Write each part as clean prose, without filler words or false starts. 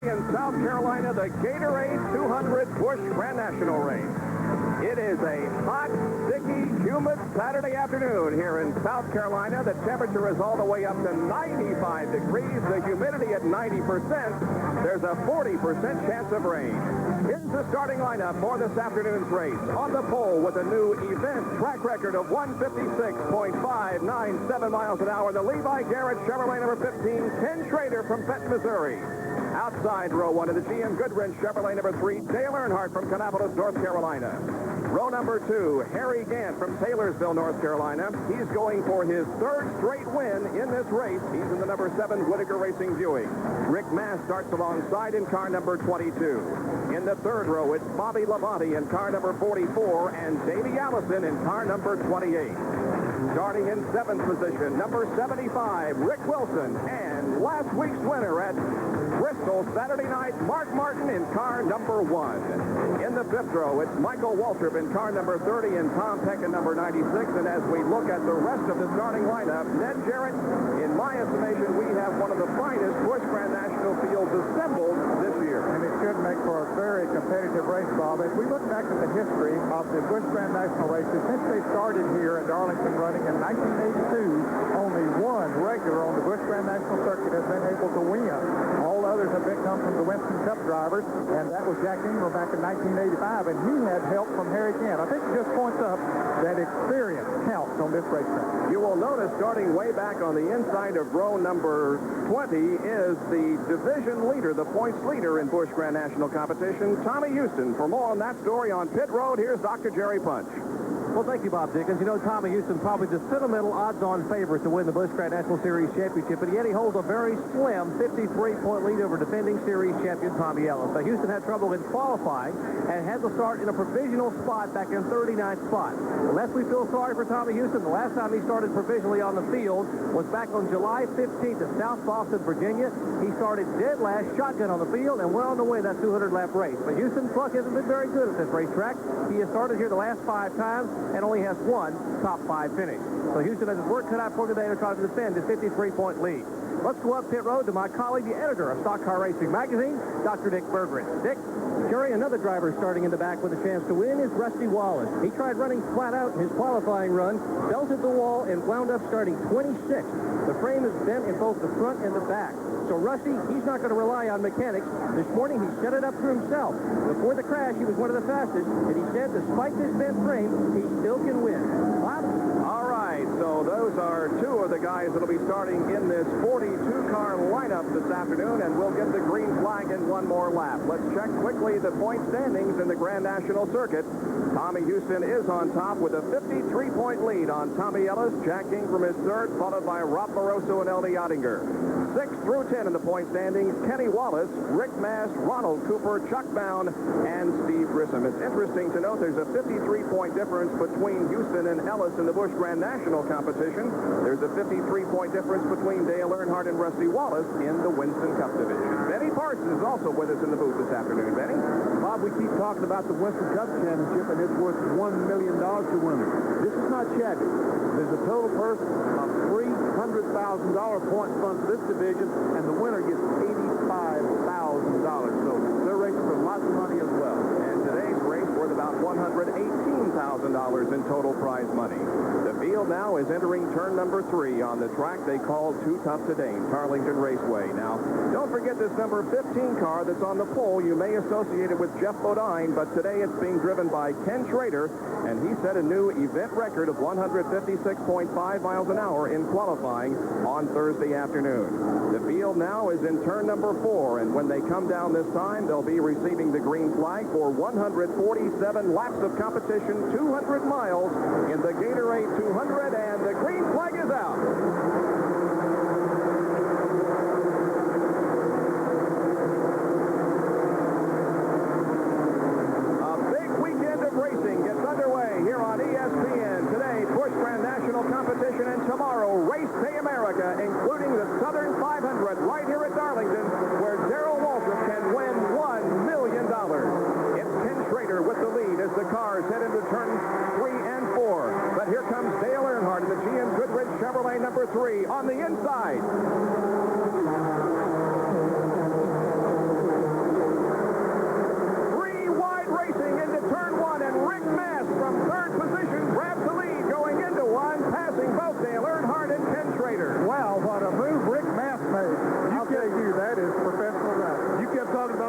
In South Carolina, the Gatorade 200 Busch Grand National Race. It is a hot, sticky, humid Saturday afternoon here in South Carolina. The temperature is all the way up to 95 degrees. The humidity at 90%. There's a 40% chance of rain. Here's the starting lineup for this afternoon's race. On the pole with a new event track record of 156.597 miles an hour, the Levi Garrett Chevrolet number 15, Ken Schrader from Fenton, Missouri. Outside row one of the GM Goodwrench Chevrolet number 3, Dale Earnhardt from Kannapolis, North Carolina. Row number 2, Harry Gant from Taylorsville, North Carolina. He's going for his third straight win in this race. He's in the number 7 Whitaker Racing Buick. Rick Mass starts alongside in car number 22. In the third row, it's Bobby Labonte in car number 44 and Davey Allison in car number 28. Starting in 7th position, number 75, Rick Wilson, and last week's winner at Bristol Saturday night, Mark Martin in car number 1. In the 5th row, it's Michael Waltrip in car number 30 and Tom Peck in number 96. And as we look at the rest of the starting lineup, Ned Jarrett, in my estimation, we have one of the finest Busch Grand National fields assembled this year. And it should make for a very competitive race, Bob. As we look back at the history of the Busch Grand National races, since they started here at Darlington running in 1982, only one regular on the Busch Grand National circuit has been able to win. All others have come from the Winston Cup drivers, and that was Jack Ingram back in 1985, and he had help from Harry Gant. I think it just points up that experience counts on this racetrack. You will notice starting way back on the inside of row number 20 is the division leader, the points leader in Busch Grand National competition, Tommy Houston. For more on that story on pit road, here's Dr. Jerry Punch. Well, thank you, Bob Dickens. You know, Tommy Houston probably the sentimental odds-on favorite to win the Busch Grand National Series championship, but yet he holds a very slim 53-point lead over defending series champion Tommy Ellis. Now, Houston had trouble in qualifying and had to start in a provisional spot back in 39th spot. Unless we feel sorry for Tommy Houston, the last time he started provisionally on the field was back on July 15th at South Boston, Virginia. He started dead last, shotgun on the field, and went on to win that 200-lap race. But Houston's luck hasn't been very good at this racetrack. He has started here the last 5 times and only has one top 5 finish. So Houston has his work cut out for today to try to defend his 53-point lead. Let's go up pit road to my colleague, the editor of Stock Car Racing Magazine, Dr. Dick Berggren. Dick? Jerry, another driver starting in the back with a chance to win is Rusty Wallace. He tried running flat out in his qualifying run, belted the wall, and wound up starting 26th. The frame is bent in both the front and the back. So Rusty, he's not going to rely on mechanics. This morning, he set it up for himself. Before the crash, he was one of the fastest, and he said despite this bent frame, he still can win. Bob? All right, so those are 2 of the guys that will be starting in this 42-car lineup this afternoon, and we'll get the green flag in one more lap. Let's check quickly the point standings in the Grand National Circuit. Tommy Houston is on top with a 53-point lead on Tommy Ellis. Jack Ingram is third, followed by Rob Moroso and L.D. Ottinger. 6 through 10 in the point standings, Kenny Wallace, Rick Mass, Ronald Cooper, Chuck Bound, and Steve Grissom. It's interesting to note there's a 53-point difference between Houston and Ellis in the Busch Grand National competition. There's a 53-point difference between Dale Earnhardt and Rusty Wallace in the Winston Cup division. Benny Parsons is also with us in the booth this afternoon. Benny? Bob, we keep talking about the Winston Cup Championship, and it's worth $1 million to winners. This is not shabby. There's a total purse of $300,000 point fund for this division, and the winner gets $85,000. So they're racing for lots of money as well. And today's race worth about $118,000 in total prize money. The field now is entering turn number 3 on the track they call Too Tough to Dame, Darlington Raceway. Now, don't forget this number 15 car that's on the pole. You may associate it with Jeff Bodine, but today it's being driven by Ken Schrader, and he set a new event record of 156.5 miles an hour in qualifying on Thursday afternoon. The field now is in turn number 4, and when they come down this time, they'll be receiving the green flag for 147 laps of competition, 200 miles in the Gatorade 200, and the green flag is out. A big weekend of racing gets underway here on ESPN. Today, Busch Grand National competition, and tomorrow, Race Day America, including the Southern 500 right here at Darlington, where Darrell Waltrip can win $1 million. It's Ken Schrader with the lead as the cars head into turns 3 and 4. But here comes Dale Earnhardt in the GM Goodwrench Chevrolet number 3 on the inside.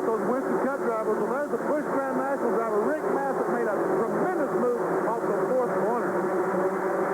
about those Winston Cup drivers. Well, there's the Busch Grand National driver, Rick Massett, made a tremendous move off the fourth corner.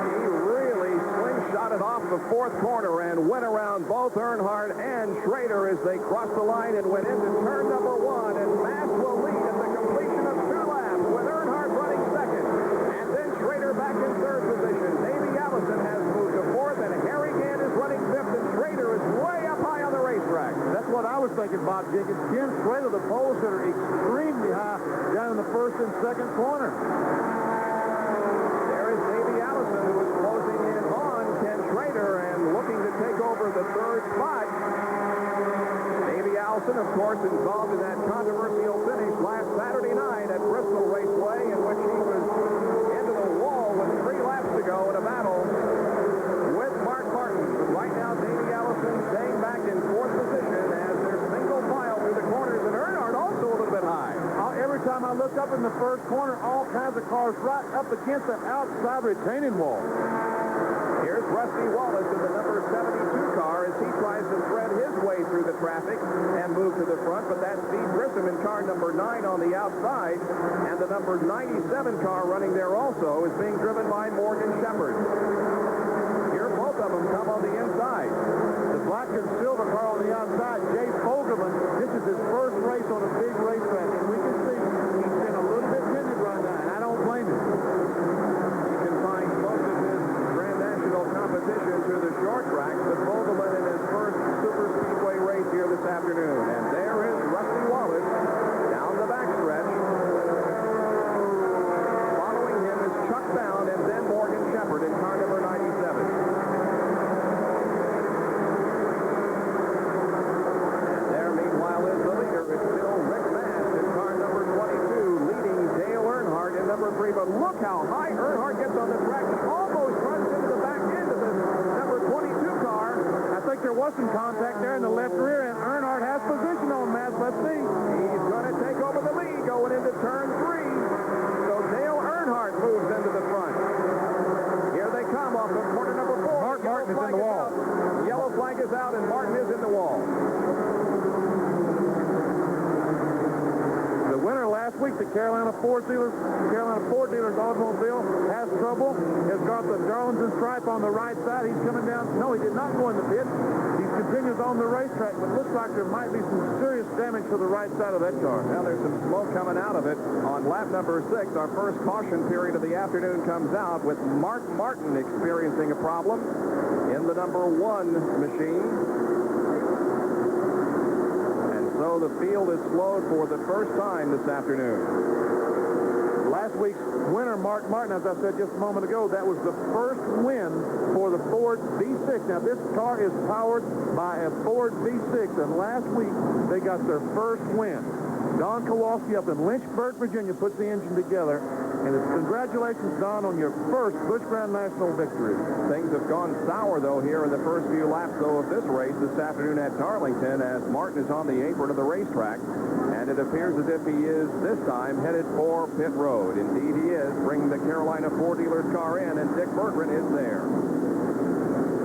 He really slingshotted off the fourth corner and went around both Earnhardt and Schrader as they crossed the line and went into turn number 1. And Mass will lead at the completion of 2 laps with Earnhardt running second. And then Schrader back in third position. Davey Allison has moved to fourth, and Harry Gant is running fifth, and Schrader is way up high on the racetrack. That's what I was thinking, Bob Jenkins. Jim Schrader, the pole sitter, extremely high down in the first and second corner. There is Davey Allison, who is closing in on Ken Schrader and looking to take over the third spot. Davey Allison, of course, involved in that controversial finish last Saturday night at Bristol Raceway, in which he was into the wall with 3 laps to go in a battle with Mark Martin. But right now, Davey Allison staying back in fourth position as they're single file through the corners, and Earnhardt also a little bit high. Every time I look up in the first corner, all kinds of cars right up against the outside retaining wall. Here's Rusty Wallace in the number 72 car as he tries to thread his way through the traffic and move to the front, but that's Steve Grissom in car number 9 on the outside, and the number 97 car running there also is being driven by Morgan Shepherd. Here both of them come on the inside. The black and silver car on the outside, Jay Fogelman, this is his first race on a big racetrack, and we can see he's been a little bit timid right now, and I don't blame him. He confined most of his Grand National competition to the short tracks, but Fogelman in his first super speedway race here this afternoon. And there is Rusty Wallace down the backstretch. Following him is Chuck Bound and then Morgan Shepherd in car number 97. And there, meanwhile, is the leader. It's still Rick Mast in car number 22, leading Dale Earnhardt in number 3. But look how high Earnhardt gets on the track. He almost runs into the back end of the number 22 car. I think there was some contact there in the left rear, and Earnhardt has position on Mass. Let's see. He's going to take over the lead going into turn 3. So Dale Earnhardt moves into the front. Here they come off of corner number 4. Mark Martin is in the wall. Yellow flag is out, and Martin is in the wall. The winner last week, the Carolina Ford Dealers automobile, has trouble. Has got the Darlington stripe on the right side. He's coming down. No, he did not go in the pit. He continues on the racetrack, but looks like there might be some serious damage to the right side of that car. Now there's some smoke coming out of it. On lap number 6, our first caution period of the afternoon comes out with Mark Martin experiencing a problem in the number 1 machine. So the field is slowed for the first time this afternoon. Last week's winner, Mark Martin, as I said just a moment ago, that was the first win for the Ford V6. Now, this car is powered by a Ford V6, and last week they got their first win. Don Kowalski up in Lynchburg, Virginia, puts the engine together. And congratulations, Don, on your first Busch Grand National victory. Things have gone sour, though, here in the first few laps, though, of this race this afternoon at Darlington, as Martin is on the apron of the racetrack. And it appears as if he is, this time, headed for pit road. Indeed, he is, bringing the Carolina Ford Dealers car in, and Dick Berggren is there.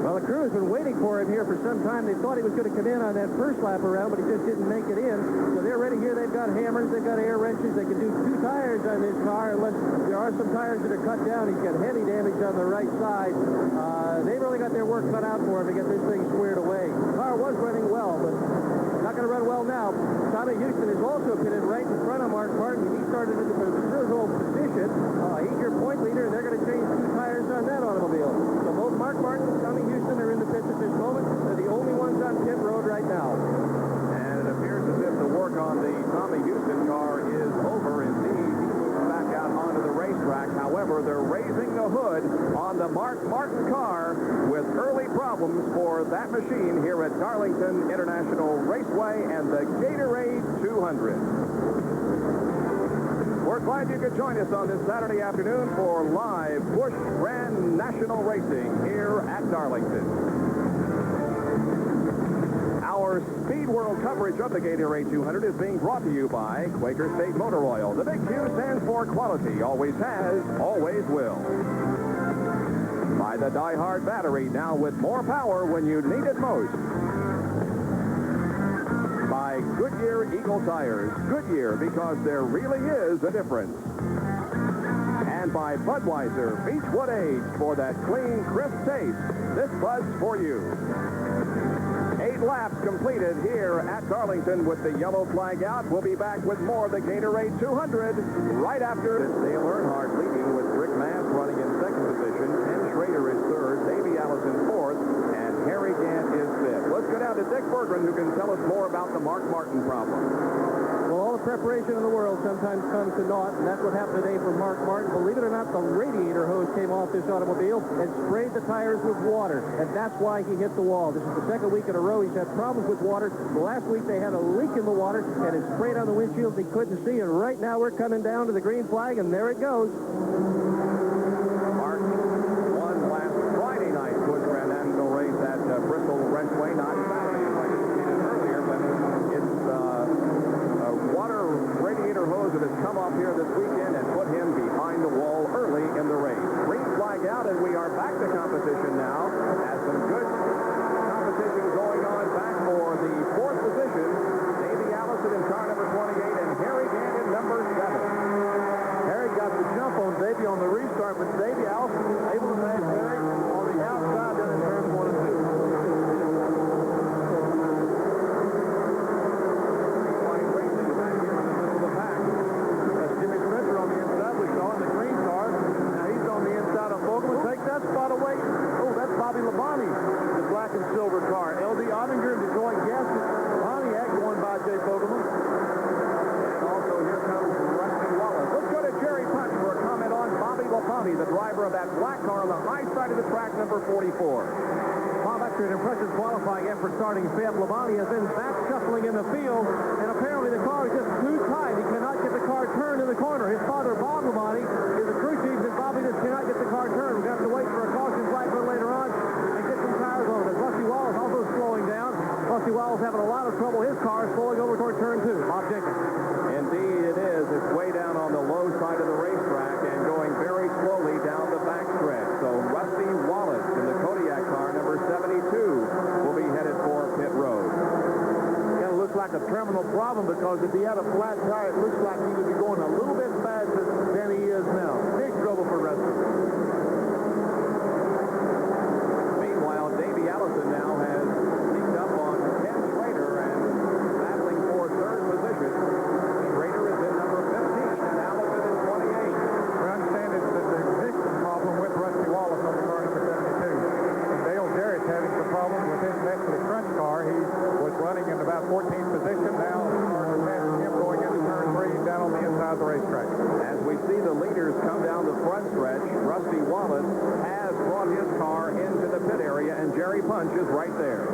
Well, the crew has been waiting for him here for some time. They thought he was going to come in on that first lap around, but he just didn't make it in. So they're ready here. They've got hammers. They've got air wrenches. They can do 2 tires on this car, unless there are some tires that are cut down. He's got heavy damage on the right side. They've really got their work cut out for him to get this thing squared away. The car was running well, but not going to run well now. Tommy Houston is also pitted right in front of Mark Martin. He started into the reserve position. He's your point leader, and they're going to change 2 tires on that automobile. So both Mark Martin and Tommy Houston are in the pits at this moment. They're the only ones on pit road right now. And it appears as if the work on the Tommy Houston car is over. Indeed, he moves back out onto the racetrack. However, they're raising the hood on the Mark Martin car with early problems for that machine here at Darlington International Raceway and the Gatorade 200. We're glad you could join us on this Saturday afternoon for live Busch Grand National Racing here at Darlington. Our Speed World coverage of the Gatorade 200 is being brought to you by Quaker State Motor Oil. The big Q stands for quality, always has, always will. By the Die-Hard battery, now with more power when you need it most. By Goodyear Eagle Tires. Goodyear, because there really is a difference. And by Budweiser, Beechwood Aged, for that clean, crisp taste. This Bud's for you. 8 laps completed here at Darlington with the yellow flag out. We'll be back with more of the Gatorade 200 right after. It's Dale Earnhardt leading with Rick Mast running in second position. Ken Schrader is third. Davey Allison fourth. And Harry Gant is fifth. Let's go down to Dick Berggren, who can tell us more about the Mark Martin problem. Well, all the preparation in the world sometimes comes to naught, and that's what happened today for Mark Martin. Believe it or not, the radiator hose came off this automobile and sprayed the tires with water, and that's why he hit the wall. This is the second week in a row he's had problems with water. Last week they had a leak in the water, and it sprayed on the windshield he couldn't see, and right now we're coming down to the green flag, and there it goes. Mark won last Friday night Busch Grand National race at Bristol Raceway, not Saturday, like I stated earlier, but it's water radiator hose that has come off here this weekend and put him behind the wall early in the race. Green flag out, and we are back to competition now. As some good competition going on back for the fourth position. Davey Allison in car number 28 and Harry Gant in number 7. Harry got the jump on Davey on the restart, but Davey Allison was able to pass Harry on the outside in turns 1 and 2. The black and silver car. L.D. Ottinger, Detroit Gasket, Pontiac, won by Jay Fogelman. And also here comes Rusty Wallace. Let's go to Jerry Punch for a comment on Bobby Lapalmi, the driver of that black car on the high side of the track, number 44. Bob, after an impressive qualifying effort starting fifth, Labonte has been back shuffling in the field, and apparently the car is just too tight. He cannot get the car turned in the corner. His father, Bob Labonte, is a crew chief, and Bobby just cannot get the car turned. We're going to have to wait for a caution flag a little later on and get some tires on it. Rusty Wallace also slowing down. Rusty Wallace having a lot of trouble. His car is flowing over toward turn 2. Bob Jenkins. Indeed it is. It's way down on the low side of the racetrack and going very slowly down the backstretch. So Rusty Wallace in the Kodiak car, number 72, will be headed for pit road. Kind of looks like a terminal problem because if he had a flat tire, it looks like he would be going a little bit faster than he is now. Big trouble for Rusty. Meanwhile, Davey Allison now has sneaked up on Ken Schrader and battling for third position. Schrader is in number 15 and Allison is 28. We understand that there's an existing problem with Rusty Wallace on the car number 72. And Dale Jarrett's having some problems with his Metro Crunch car. He was running in about 14th position. Now the car is passing him going into turn 3 down on the inside of the racetrack. As we see the leaders come down the front stretch, Rusty Wallace has brought his car into the pit area, and Jerry Punch is right there.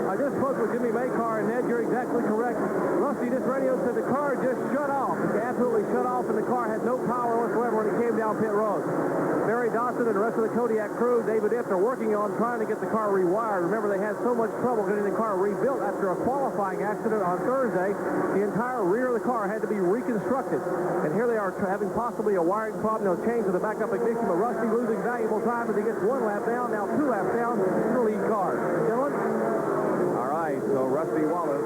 I just spoke with Jimmy Maycar, and Ned, you're exactly correct. Rusty, this radio said the car just shut off. It absolutely shut off, and the car had no power whatsoever when it came down pit road. Barry Dawson and the rest of the Kodiak crew, David Ift, are working on trying to get the car rewired. Remember, they had so much trouble getting the car rebuilt after a qualifying accident on Thursday. The entire rear of the car had to be reconstructed. And here they are having possibly a wiring problem. They'll change to the backup ignition, but Rusty losing valuable time as he gets 1 lap down, now 2 laps down in the lead car. Dylan? All right, so Rusty Wallace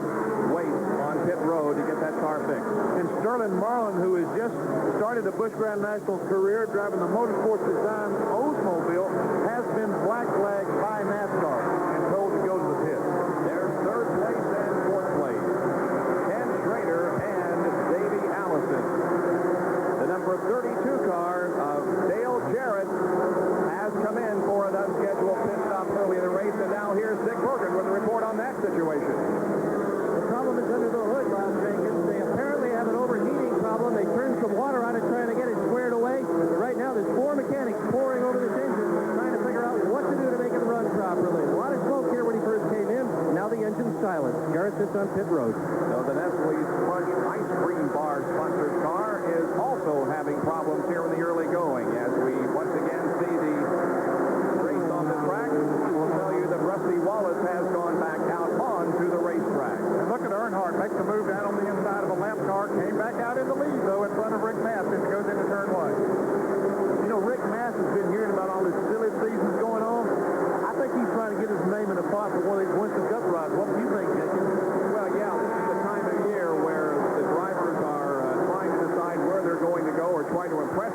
waits on pit road to get that car fixed. And Sterling Marlin, who has just started a Busch Grand National career driving the Motorsports Design Oldsmobile, has been black flagged by NASCAR and told to go to the pit. There's third place and fourth place. Ken Schrader and Davey Allison. The number 32 car of Dale Jarrett has come in for an unscheduled pit stop early in the race, and now here's Dick Berggren with a report on that situation. The problem is under the hood, Bob Jenkins. They apparently have an overheating problem. They turned some water on it trying to get it squared away. But right now, there's 4 mechanics pouring over this engine trying to figure out what to do to make it run properly. A lot of smoke here when he first came in. Now the engine's silent. Garrett sits on pit road. So the Nestle's Crunch Ice Cream Bar sponsored car is also having problems here in the early going. As we once again see the race on the track, we will tell you that Rusty Wallace has gone back out onto the racetrack. And look at Earnhardt makes a move down on the inside of a lap car. Came back out in the lead, though, in front of Rick Mast as he goes into turn 1. You know, Rick Mast has been hearing about all this silly seasons going on. I think he's trying to get his name in the pot for one of these Winston Cup rides. What do you think, Jenkins? Well, yeah, this is the time of year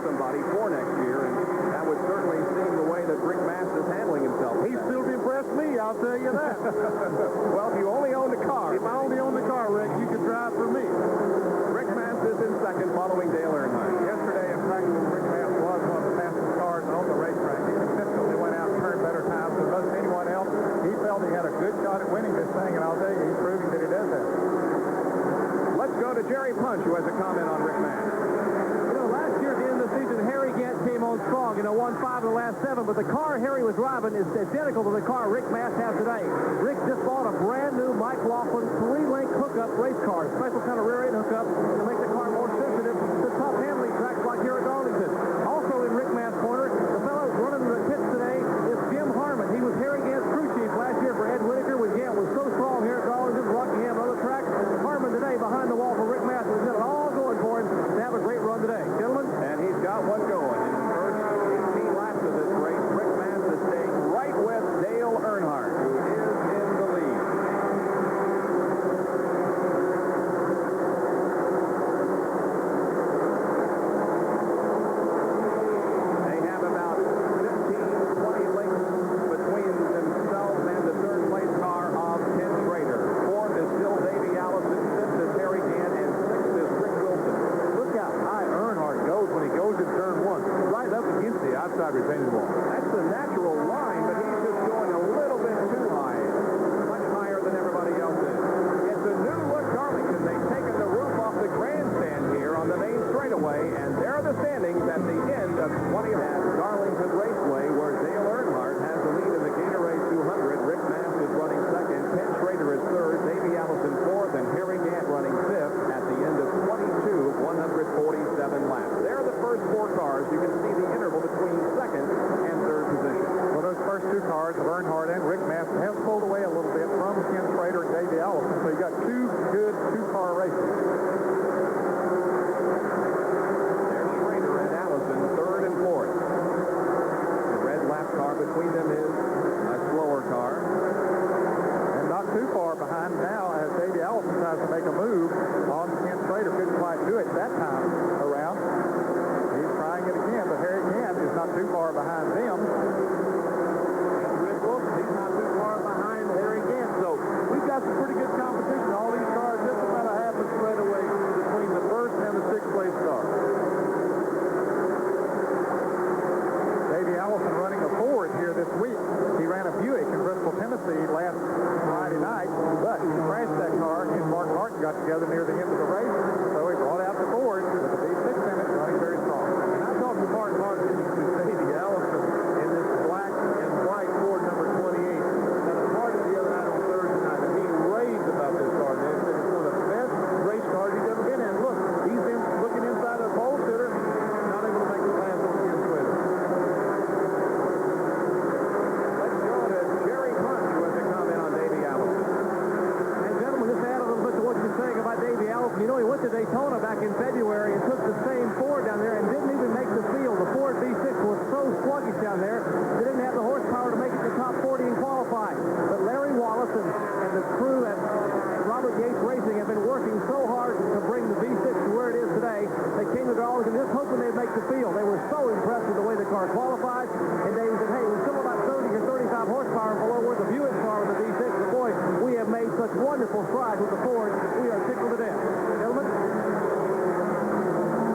somebody for next year, and that would certainly seem the way that Rick Mast is handling himself. He still impressed me, I'll tell you that. Well, if you only own the car. If I only own the car, Rick, you could drive for me. Rick Mast is in second, following Dale Earnhardt. Yesterday, in practice, Rick Mast was one of the fastest cars on the racetrack. He consistently went out and turned better times than most anyone else. He felt he had a good shot at winning this thing, and I'll tell you, he's proving that he does that. Let's go to Jerry Punch, who has a comment on Rick Mast. Last year at the end of the season, Harry Gant came on strong, won 5 of the last 7, but the car Harry was driving is identical to the car Rick Mast has today. Rick just bought a brand new Mike Laughlin 3-link hookup race car, special kind of rear end hookup to make the car more sensitive to tough handling tracks like here at Darlington. Also in Rick Mast's corner, the fellow running the pits today is Jim Harmon. He was Harry Gant's crew chief last year for Ed Whitaker when Gant was so strong here at Darlington, Rockingham, and other tracks. Harmon today behind the wall for Rick Mast has got it all going for him to have a great run today. Gentlemen? And he's got one going. In the first 18 laps of this race, Rick Mast is staying right with Dale Earnhardt, who is in the lead. They have about 15, 20 lengths between themselves and the third-place car of Ken Schrader. Fourth is still Davey Allison, fifth is Harry Gant, and sixth is Rick Wilson. Look how high Earnhardt goes when he goes in turn 1, right up against the outside retaining wall. That's the natural line, but he's just going a little bit too high, much higher than everybody else is. It's a new look Darlington. They've taken the roof off the grandstand here on the main straightaway, and there are the standings at the end of 20 at Darlington Raceway, where Dale Earnhardt has the lead in the Gatorade 200. Rick Mast is running second. Ken Schrader is third. Davey Allison fourth, and Harry Gant running fifth at the end of 22 of 147 laps. There are the first 4 cars. You can see the interval between second and third position. Well, those first 2 cars of Earnhardt and Rick Mast have pulled away a little bit from Ken Schrader and Davey Allison, so you got 2 good 2-car races. There's Schrader and Allison, third and fourth. The red lap car between them is a slower car. And not too far behind now as Davey Allison tries to make a move on Ken Schrader. Couldn't quite do it that time around. He's trying it again, but Harry Gant is not too far behind them. And Rick Wilson, he's not too far behind Harry Gant. So we've got some pretty good competition. All these cars just about a half a straightaway between the first and the 6th place car. Davey Allison running a Ford here this week. He ran a Buick in Bristol, Tennessee last Friday night, but he crashed that car. He and Mark Martin got together near the end of the race, so he brought out the Ford with the V6 in it, running very strong. And I talked to Mark Martin to Davey Allison in this black and white Ford number 28 at a party the other night on Thursday night, and he raved about this car. And he said it's one of the best race cars he's ever been in. Look, he's been looking inside a pole sitter, not able to make the pass on Ken Schrader. Let's go to Jerry Punch, who has a comment on Davey Allison. And gentlemen, just add a little bit to what you're saying about Davey Allison. You know, he went to Daytona back in February and took the same Ford down there and didn't even make the field. The Ford V6 was so sluggish down there, they didn't have the horsepower to make it to top 40 and qualify. But Larry Wallace and the crew at Robert Yates Racing have been working so hard to bring the V6 to where it is today. They came to Darlington just hoping they'd make the field. They were so impressed with the way the car qualified, and they said, hey, we're still about 30 or 35 horsepower below where the Buick car with the V6. But boy, we have made such wonderful strides with the Ford. We are tickled to death. Gentlemen?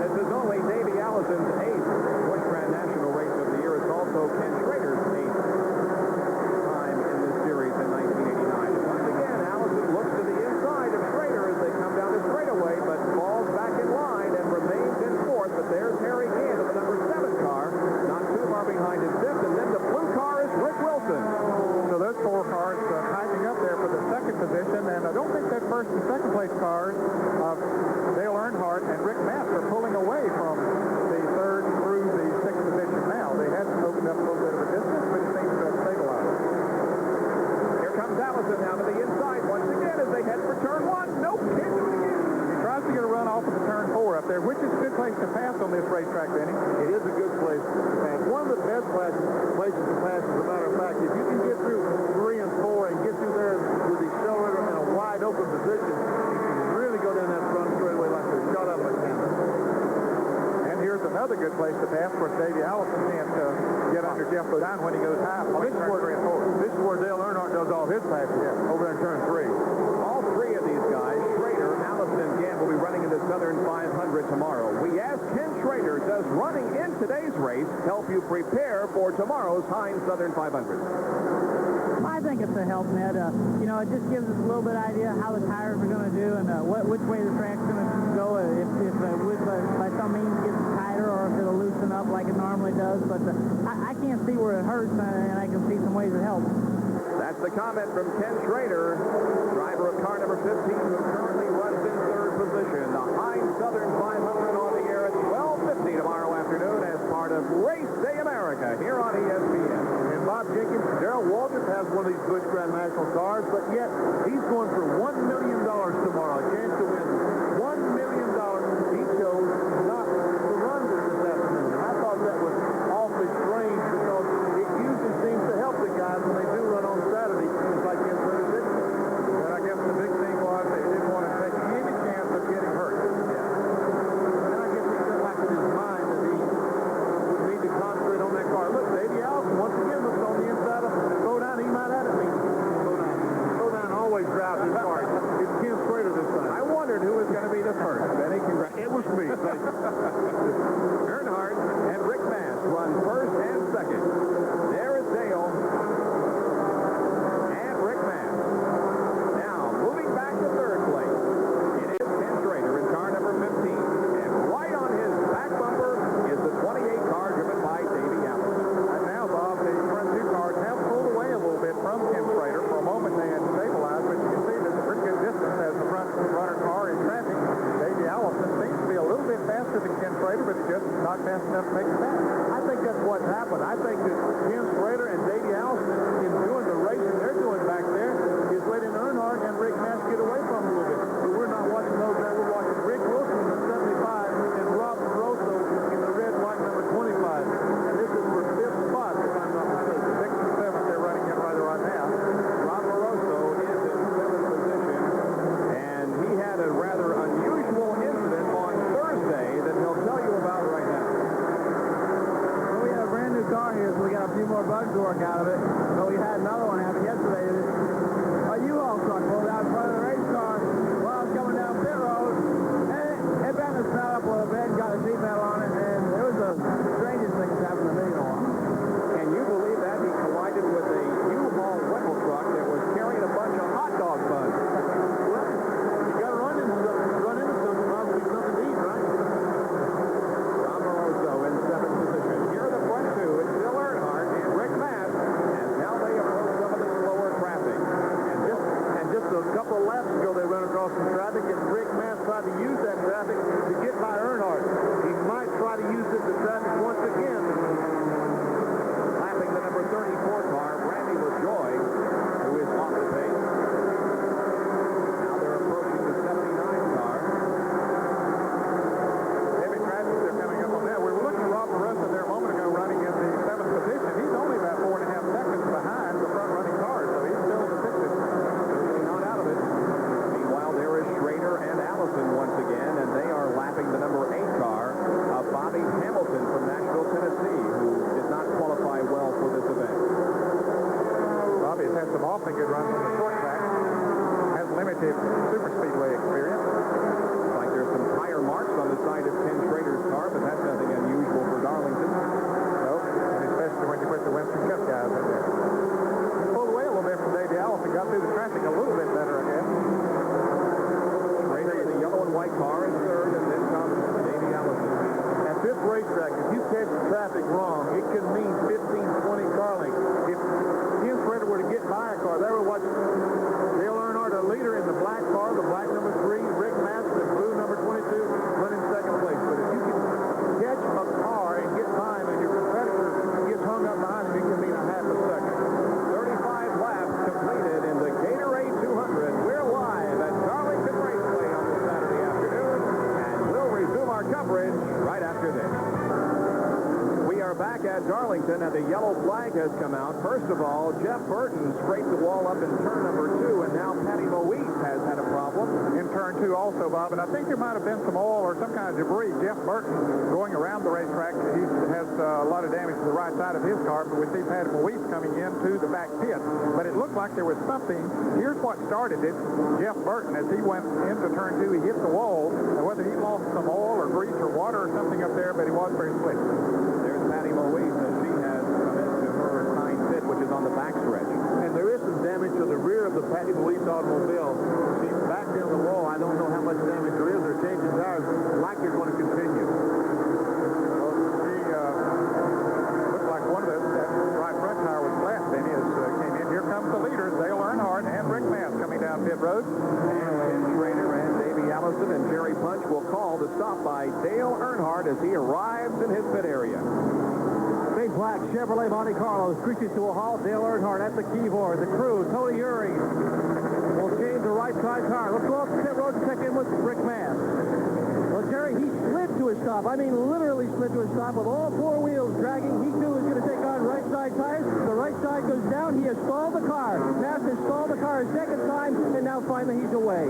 This is only Davey Allison's 8th Busch Grand National race of the year. It's also Ken Schrader's 8th time in this series in 1989. And once again, Allison looks to the inside of Schrader as they come down the straightaway, but falls back in line and remains in 4th. But there's Harry Gant of the number 7 car, not too far behind in 5th. And then the blue car is Rick Wilson. So those 4 cars tightening up there for the 2nd position, and I don't think that 1st and 2nd place cars of Dale Earnhardt and Rick Mast are pulling away from the 3rd through the 6th position now. They had opened up a little bit of a distance, but it seems to have stabilized. Here comes Allison now to the inside once again as they head for turn 1. Nope, can't do it again. He tries to get a run off of the turn 4 up there, which is a good place to pass on this racetrack, Benny. It is a good place to pass. One of the best places to pass, as a matter of fact. If you can get through 3 and 4 and get through there with the accelerator in a wide open position, you can really go down that front straightaway like a shot out of a cannon. And here's another another good place to pass. Of course, Davey Allison can't get under Jeff Bodine when he goes high. Well, this is where Dale Earnhardt does all his passes over there in turn 3. All three of these guys, Schrader, Allison, and Gant, will be running in the Southern 500 tomorrow. We asked Ken Schrader, does running in today's race help you prepare for tomorrow's Heinz Southern 500? I think it's a help, Ned. It just gives us a little bit of idea how the tires are going to do and which way the track's going to go. If by some means gets tighter or if it'll loosen up like it normally does. But I can't see where it hurts, and I can see some ways it helps. That's the comment from Ken Schrader, driver of car number 15, who currently runs in third position. The Heinz Southern 500 on the air at 12:50 tomorrow afternoon as part of Race Day America here on ESPN. And Bob Jenkins, Darrell Waltrip has one of these Busch Grand National cars, but yet he's going for $1 million tomorrow, a chance to win $1 million. He chose not to run this afternoon. And I thought that was awfully strange because it usually seems to help the guys when they do run on Saturday, just like in Thursday. But I guess the big thing was they didn't want to take any chance of getting hurt. And I guess he felt like in his mind that he would need to concentrate on that car. Look, Davey Allison once again looks on the inside of Bodine. He might have it. Bodine always drives his car. It's Ken Schrader this time. I wondered who was going to be the first. Benny, It was me. Thank you. Earnhardt and Rick Mast run first and second. There is Dale and Rick Mast. Now, moving back to third place, it is Ken Schrader in car number 15. And right on his back bumper is the 28 car driven by Davey Allison. And now, Bob, the front two cars have pulled away a little bit from Ken Schrader. For a moment, they had stabilized, but you can see there's a pretty good distance as the front runner car in traffic. Davey Allison seems to be a little bit faster than Ken Schrader, but just not fast enough to make it back. I think that's what's happened. I think that Ken Schrader and Davey Allison, in doing the racing they're doing back there, is letting Earnhardt and Rick Mast get away from them a little bit. But we're not watching those there. We're watching Rick Wilson in the 75 and Rob Rosso in the red, white number 25. And this is for fifth spot, if I'm not mistaken. 6 and 7 they're running in right now. Rob Moroso is in seventh position, and he had a rather unusual incident on Thursday that he'll tell you about right now. Well, we have a brand new car here, so we got a few more bugs to work out of it. But we had another one happen yesterday. A U-Haul truck pulled out in front of the race car while I was coming down pit road, and it bent the smell up a little bit and got a seat metal on it, and it was the strangest thing that's happened to me in a while. Can you believe that he collided with a U-Haul rental truck that was carrying a bunch of hot dog buns? Well, you got to run into something, probably something to eat, right? Rob Moroso in seventh position. Here are the front two. It's still Earnhardt and Rick Mast, and now they approach some of the slower traffic. And just a couple of laps ago, they ran across some traffic, and Rick Mast tried to use that traffic to get by Earnhardt. He might try to use the traffic once again. Lapping the number 34 car, Randy LaJoy, who is off the pace. Now they're approaching the 79 car. Heavy traffic, they're coming up on that. We were looking at Rob Moroso there a moment ago running in the 7th position. He's only about 4.5 seconds behind the front-running cars, so he's still in the pit position. Certainly not out of it. Meanwhile, there is Schrader and Allison once again, and they are lapping the number 8 car of Bobby Hamilton from Nashville, Tennessee, who did not qualify well for this event. Bobby has had some awfully good runs on the short track. Has limited super speedway experience. Looks like there's some tire marks on the side of Ken Schrader's car, but that's nothing unusual for Darlington. No, and especially when you put the Winston Cup guys in there. Pulled away a little bit from Davey Allison. Got through the traffic a little bit better, I guess. Schrader in the yellow and white car is third, and then comes Davey Allison. At this racetrack, if you catch the traffic wrong, it can mean 15, 20 car lengths. If Ken Schrader were to get by a car, they would watch Dale Earnhardt, a leader in the black car, the black number 3, Rick Mast, the blue number 22, running second place. But if you can catch a car and get by him and your competitor gets hung up behind him, it can mean a half a second. 35 laps completed in the Gatorade 200. We're live at Darlington Raceway on this Saturday afternoon, and we'll resume our coverage right after this. We are back back at Darlington, and the yellow flag has come out. First of all, Jeff Burton scraped the wall up in turn number 2, and now Patty Moise has had a problem. In turn 2 also, Bob, and I think there might have been some oil or some kind of debris. Jeff Burton going around the racetrack, he has a lot of damage to the right side of his car, but we see Patty Moise coming into the back pit. But it looked like there was something. Here's what started it. Jeff Burton, as he went into turn 2, he hit the wall, and whether he lost some oil or grease or water or something up there, but he was very slick. There's Patty Moise, and she has come into her 9th pit, which is on the backstretch. And there is some damage to the rear of the Patty Moise automobile. She's back in the wall. I don't know how much damage there is. They're changing tires like they're going to continue. Well, she looked like one of that right front tire was flat. Then as came in. Here comes the leaders, Dale Earnhardt and Rick Mass coming down pit road. And Ken Schrader and Davey Allison and Jerry Punch will call the stop by Dale Earnhardt as he arrives in his pit area. Big black Chevrolet Monte Carlo screeches to a halt. Dale Earnhardt at the keyboard. The crew, Tony Uri, will change the right side tire. Let's go up the pit road and check in with Rick Mass. Well, Jerry, he slid to a stop. I mean, literally slid to a stop with all 4 wheels dragging. He too is going to take on right side tires. The right side goes down. He has stalled the car. Mass has stalled the car a second time, and now finally he's away.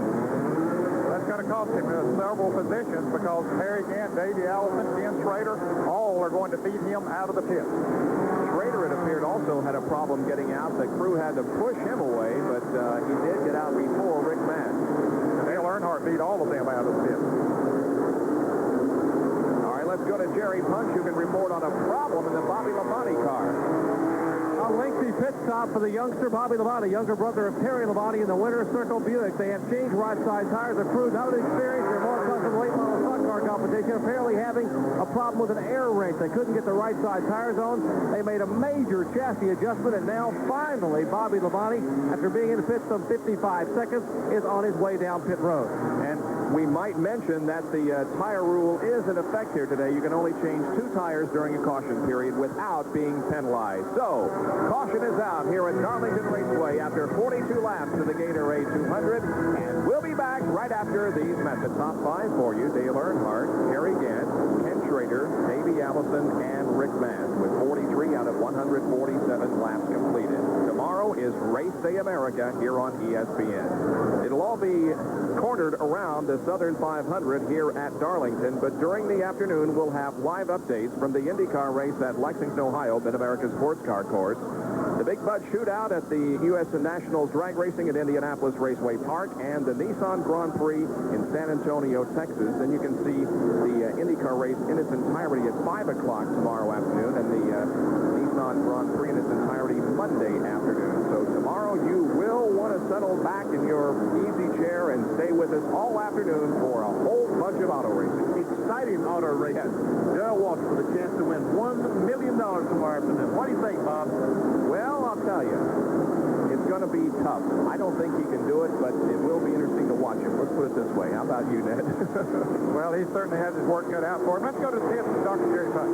That's going to cost him several positions because Harry Gant, Davey Allison, Ken Schrader, all are going to beat him out of the pit. Schrader, it appeared, also had a problem getting out. The crew had to push him away, but he did get out before Rick Mass. Dale Earnhardt beat all of them out of the pit. All right, let's go to Jerry Punch, who can report on a problem in the Bobby Labonte car. A lengthy pit stop for the youngster Bobby Labonte, younger brother of Terry Labonte in the Winter Circle Buick. They have changed right side tires. The crew, not experienced, they're more accustomed to late model stock car competition, apparently having a problem with an air wrench. They couldn't get the right side tires on. They made a major chassis adjustment, and now finally Bobby Labonte, after being in the pit some 55 seconds, is on his way down pit road. And we might mention that the tire rule is in effect here today. You can only change 2 tires during a caution period without being penalized. So, caution is out here at Darlington Raceway after 42 laps of the Gatorade 200, and we'll be back right after these met. The top 5 for you: Dale Earnhardt, Harry Gant, Ken Schrader, Davey Allison, and Rick Mass, with 43 out of 147 laps completed. Tomorrow is Race Day America here on ESPN. It'll all be cornered around the Southern 500 here at Darlington, but during the afternoon we'll have live updates from the IndyCar race at Lexington, Ohio, Mid-America Sports Car Course, the Big Bud Shootout at the U.S. Nationals Drag Racing at Indianapolis Raceway Park, and the Nissan Grand Prix in San Antonio, Texas. And you can see the IndyCar race in its entirety at 5 o'clock tomorrow afternoon, and the Nissan Grand Prix in its entirety Monday afternoon. So tomorrow you will want to settle back in your easy chair and stay with us all afternoon for a whole bunch of auto racing. Exciting auto racing. Darrell Walsh for the chance to win $1 million tomorrow afternoon. What do you think, Bob? Well, I'll tell you, it's going to be tough. I don't think he can do it, but it will be interesting to watch him. Let's put it this way. How about you, Ned? Well, he certainly has his work cut out for him. Let's go to the pit with Dr. Jerry Punch.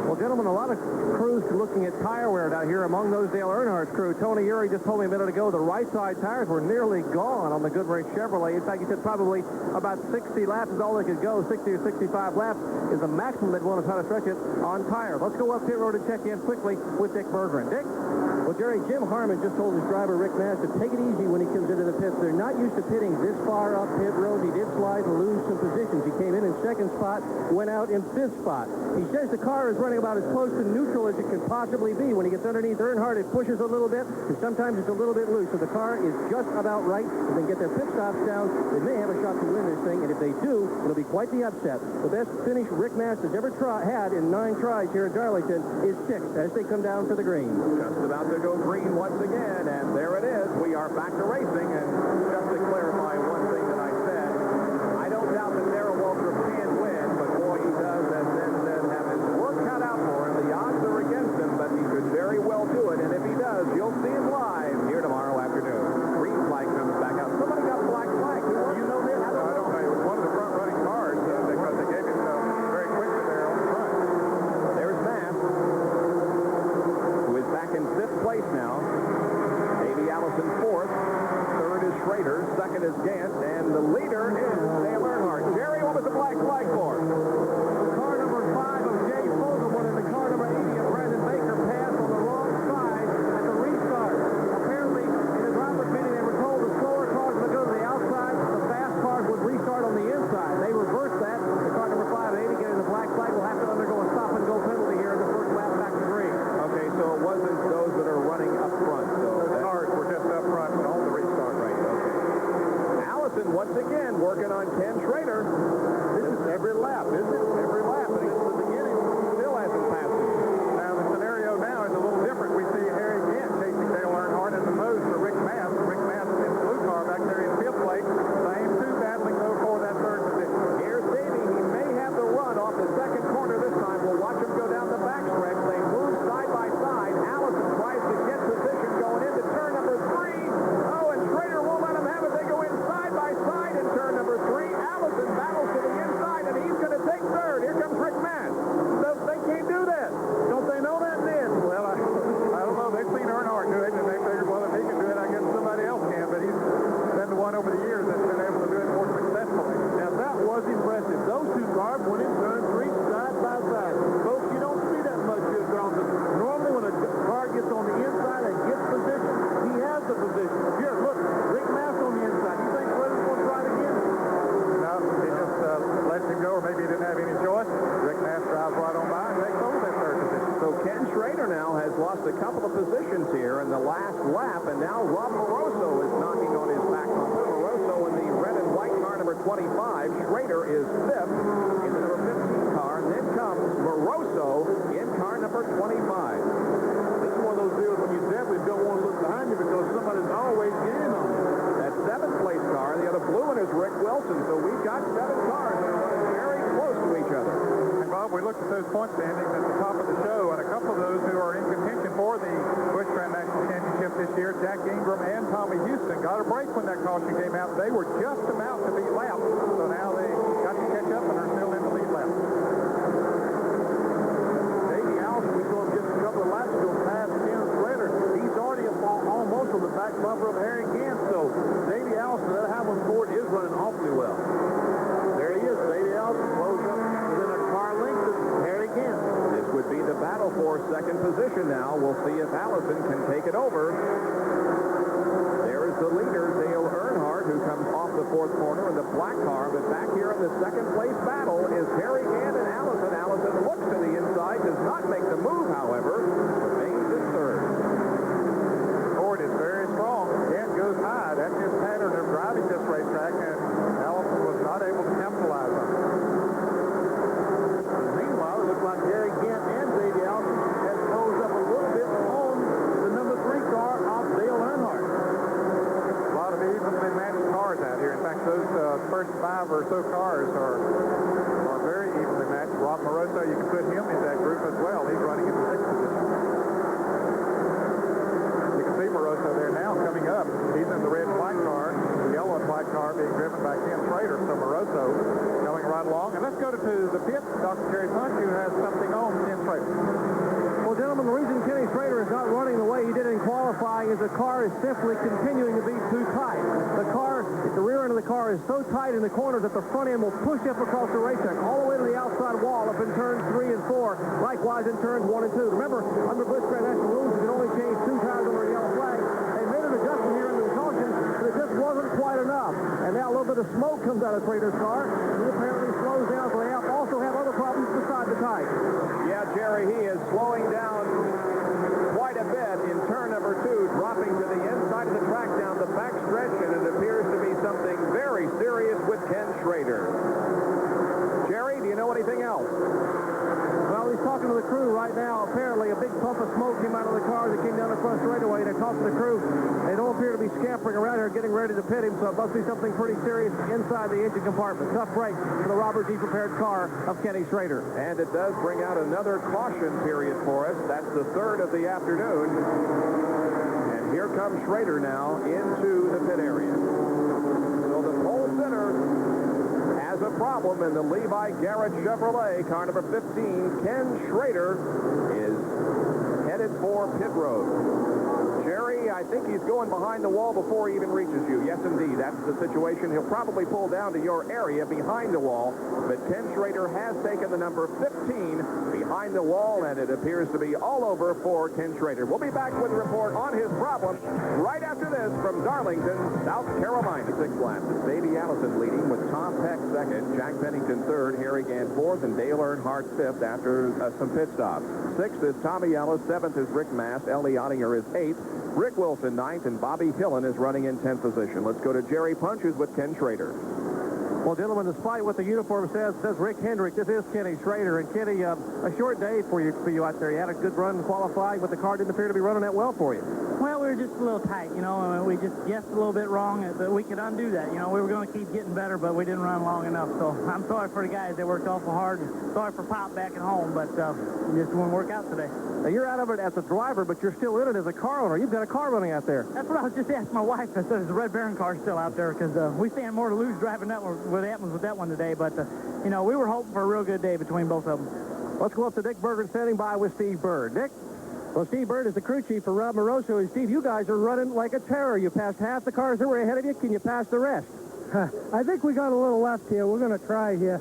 Well, gentlemen, a lot of crews looking at tire wear down here. Among those, Dale Earnhardt's crew. Tony Uri just told me a minute ago the right side tires were nearly gone on the Goodrich Chevrolet. In fact, he said probably about 60 laps is all they could go. 60 or 65 laps is the maximum they'd want to try to stretch it on tires. Let's go up pit road and check in quickly with Dick Bergeron. Dick? Well, Jerry, Jim Harmon just told his driver, Rick Mass, to take it easy when he comes into the pits. They're not used to pitting this far up pit road. He did slide and lose some positions. He came in second spot, went out in 5th spot. He says the car is running about as close to neutral as it can possibly be. When he gets underneath Earnhardt, it pushes a little bit, and sometimes it's a little bit loose. So the car is just about right. If they get their pit stops down, they may have a shot to win this thing, and if they do, it'll be quite the upset. The best finish Rick Mass has ever had in 9 tries here at Darlington is 6th as they come down for the green. Just about to go green once again, and there it is. We are back to racing, and just to clarify one thing that I said, I don't doubt that Darrell Waltrip can win, but boy, he does, as Ned said, have his work cut out for him. The odds are against him, but he could very well do it, and if he does, you'll see him live here tomorrow afternoon. Green flag comes back out. Somebody got a black flag. You know this? I don't know. It was one of the front-running cars because they gave it very quickly there on the front. There's Mass, who is back in 5th place now. Davey Allison 4th. 3rd is Schrader. 2nd is Gant. Schrader. This is every lap, isn't it? Every lap, but it's the beginning. Still hasn't passed him. Now, the scenario now is a little different. We see Harry Gant chasing Dale Earnhardt in the nose for Rick Mass. Rick Mass in the blue car back there in fifth place. Same two battling, though, for that third position. Here's Davey. He may have the run off the second corner this time. We'll watch him go down the backstretch. They move side by side. Allison tries to get position going into turn number 3. Oh, and Schrader won't let him have it. They go in side by side in turn number 3. Allison battles to the inside, and he's going to take third. Here comes Rick Mass. They can't do that. Don't they know that, Ned? Well, I don't know. They've seen Earnhardt do it, and they figured, well, if he can do it, I guess somebody else can. But he's been the one over the years that's been able to do it more successfully. Now, that was impressive. Those two cars went in turn 3 side by side. Folks, you don't see that much here, Darlington. Normally, when a car gets on the inside and gets position, he has the position. Here, look, Rick Mass on the inside. You think Schrader's going to try it again? No, he just lets him go, or maybe he didn't have any choice. Rick Mass drives right on by and takes over that third position. So Ken Schrader now has lost a couple of positions here in the last lap, and now Rob Moroso is knocking on his back bumper. Moroso in the red and white car number 25. Schrader is fifth in the number 15 car, and then comes Moroso in car number 25. This is one of those deals when you definitely don't want to look behind you because somebody's always getting on you. That seventh place car, the other blue one is Rick Wilson, so we've got 7 cars that are running very close to each other. And Bob, we looked at those point standings at the top of the show, and a couple of those who are in contention for the Busch Grand National Championship this year, Jack Ingram and Tommy Houston, got a break when that caution came out. They were just about to be lapped, so now they got to catch up and are still in the lead lap. Davey Allison, we saw him just a couple of laps ago past Ken Schrader. He's already almost on the back bumper of Harry Gant, so Davey Allison, that Hamlin Ford is running awfully well. There he is. Davey Allison closed up within a car length of Harry Gant. This would be the battle for second position now. We'll see if Allison can take it over. There is the leader, Dale Earnhardt, who comes off the fourth corner in the black car. But back here in the second place battle is Harry Gant and Allison. Allison looks to the inside, does not make the move, however. Remains in third. Ford is very strong. Gant goes high. That's his pattern of driving this racetrack, and Allison was not able to capitalize on it. Meanwhile, it looks like Harry Gant and Davey Allison has closed up a little bit on the number 3 car of Dale Earnhardt. A lot of evenly matched cars out here. In fact, those first 5 or so cars are very evenly matched. Rob Moroso, you can put him in that group as well. He's running in the 6th position. You can see Moroso there now coming up. He's in the red and white car, the yellow and white car being driven by Ken Schrader. So Moroso coming right along. And let's go to the pit. Dr. Terry Punch, who has something on Ken Schrader. Well, gentlemen, the reason Kenny Schrader is not running the way he did in qualifying is the car is simply continuing to be too tight. The rear end of the car is so tight in the corners that the front end will push up across the racetrack all the way to the outside wall up in turns 3 and 4, likewise in turns 1 and 2. Remember, under Busch Grand National rules, you can only change 2 tires under a yellow flag. They made an adjustment here under the caution, but it just wasn't quite enough. And now a little bit of smoke comes out of Schrader's car. He apparently slows down, so they also have other problems beside the tires. Yeah, Jerry, he is slowing down quite a bit in turn number 2, dropping to the inside of the track down the back stretch, and it appears to be something very serious with Ken Schrader. Jerry, do you know anything else? Well, he's talking to the crew right now. Apparently, a big puff of smoke came out of the car that came down the front straightaway, and it talked to the crew. They don't appear to be scampering around here getting ready to pit him, so it must be something pretty serious inside the engine compartment. Tough break for the Robert G. prepared car of Kenny Schrader. And it does bring out another caution period for us. That's the 3rd of the afternoon. And here comes Schrader now into the pit area. So the pole sitter has a problem in the Levi Garrett Chevrolet, car number 15. Ken Schrader is headed for pit road. Jerry, I think he's going behind the wall before he even reaches you. Yes, indeed, that's the situation. He'll probably pull down to your area behind the wall, but Ken Schrader has taken the number 15 behind the wall, and it appears to be all over for Ken Schrader. We'll be back with a report on his problem right after this from Darlington, South Carolina. 6th lap. Davey Allison leading with Tom Peck 2nd, Jack Pennington 3rd, Harry Gant 4th, and Dale Earnhardt 5th after some pit stops. 6th is Tommy Ellis, 7th is Rick Mass, Ellie Ottinger is 8th, Rick Wilson 9th, and Bobby Hillen is running in 10th position. Let's go to Jerry Punch, who's with Ken Schrader. Well, gentlemen, despite what the uniform says Rick Hendrick, this is Kenny Schrader. And Kenny, a short day for you out there. You had a good run qualifying, but the car didn't appear to be running that well for you. Well, we were just a little tight, you know, and we just guessed a little bit wrong, but we could undo that. You know, we were going to keep getting better, but we didn't run long enough. So I'm sorry for the guys. They worked awful hard. Sorry for Pop back at home, but it just won't work out today. Now, you're out of it as a driver, but you're still in it as a car owner. You've got a car running out there. That's what I was just asking my wife. I said, is the Red Baron car still out there? Because we stand more to lose driving that one, what happens with that one today. But, you know, we were hoping for a real good day between both of them. Let's go up to Dick Berger standing by with Steve Bird. Dick? Well, Steve Bird is the crew chief for Rob Moroso. And, Steve, you guys are running like a terror. You passed half the cars that were ahead of you. Can you pass the rest? I think we got a little left here. We're going to try here.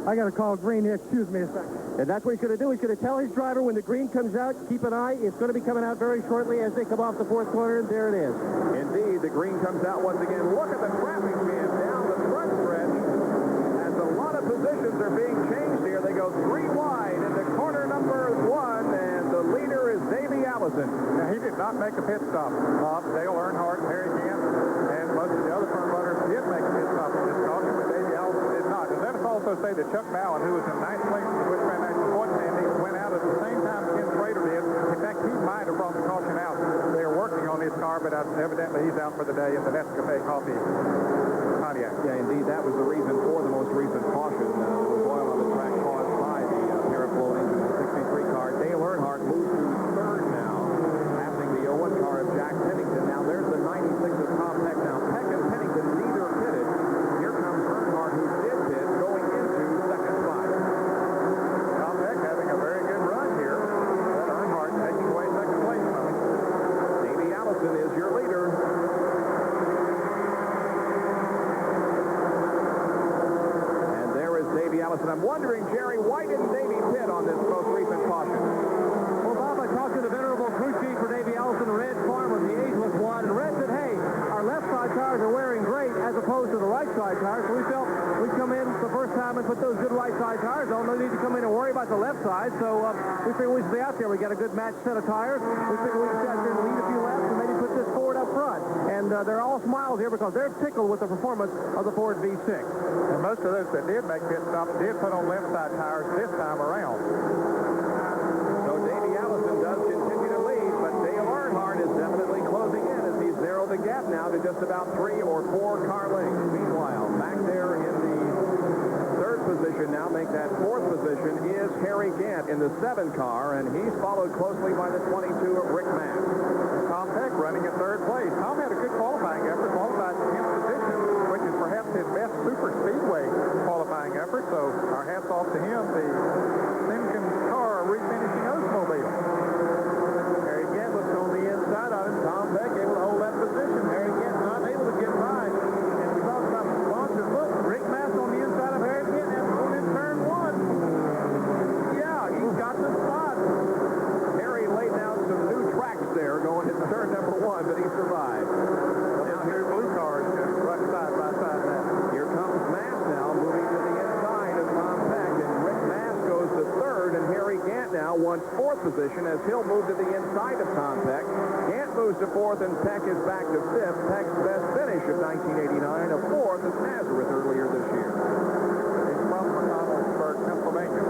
I got to call green here. Excuse me a second. And that's what he's going to do. He's going to tell his driver when the green comes out, keep an eye. It's going to be coming out very shortly as they come off the fourth corner, and there it is. Indeed, the green comes out once again. Look at the traffic jam down the front stretch. As a lot of positions are being changed here. They go 3 wide into corner number 1, and the leader is Davey Allison. Now, he did not make a pit stop. Dale Earnhardt, Harry Gant, and most of the other front runners did make a pit stop on this caution, but Davey Allison did not. And let us also say that Chuck Bowen, who was in 9th place in the Busch Grand National Point standings, went out at the same time Ken Schrader did. In fact, he might have brought the caution out. They are working on his car, but evidently he's out for the day in the Nescafe Coffee Pontiac. Yeah, indeed, that was the reason for the most recent caution. The oil on the track caused by the apparent blown engine of the 63 car. Dale Earnhardt moves to third now, passing the 01 car of Jack Pennington. Now, there's the 96 of Tom Peck. Now, Peck and Pennington neither pitted. Here comes Earnhardt, who did pit, going into second spot. Tom Peck having a very good run here. Earnhardt taking away second place from him. Davey Allison is your leader. And there is Davey Allison. I'm wondering, Jerry, why didn't Davey pit on this most recent caution? Well, Bob, I talked to the venerable crew chief for Davey Allison, Red Farmer, the ageless one, and Red said, hey, our left side tires are wearing great as opposed to the right side tires, so we felt we'd come in the first time and put those good right side tires on. No need to come in and worry about the left side, so we figured we'd stay out there. We got a good matched set of tires. We figured we'd stay out there and lead a few laps and maybe put this Ford up front. And they're all smiles here because they're tickled with the performance of the Ford V6. And most of those that did make pit stops did put on left side tires this time around. So Davey Allison does continue to lead, but Dale Earnhardt is definitely closing in as he's narrowed the gap now to just about 3 or 4 car lengths. Meanwhile, back there in the third position now, make that fourth position, is Harry Gant in the 7 car, and he's followed closely by the 22 of Rick Mack. Tom Peck running in third place. Tom had a good qualifying effort, qualified in 10th position, which is perhaps his best super speedway qualifying effort, so our hats off to him. The Simkin car refinishing Oldsmobile. Harry Gant looks on the inside of him. Tom Peck able to hold that position. Harry Gant not able to get by. And we talked about the sponsors. Look, Rick Mack on the inside of Harry Gant and going in turn 1. Yeah, he's got the spot. Harry laid down some new tracks there going into turn number 1, but he survived. Now here blue cars just run side by side now. Here comes Mass now, moving to the inside of Tom Peck, and Rick Mass goes to third, and Harry Gant now wants fourth position as he'll move to the inside of Tom Peck. Gant moves to fourth, and Peck is back to fifth. Peck's best finish of 1989, a fourth at Nazareth earlier this year. He's from McDonaldsburg, Pennsylvania.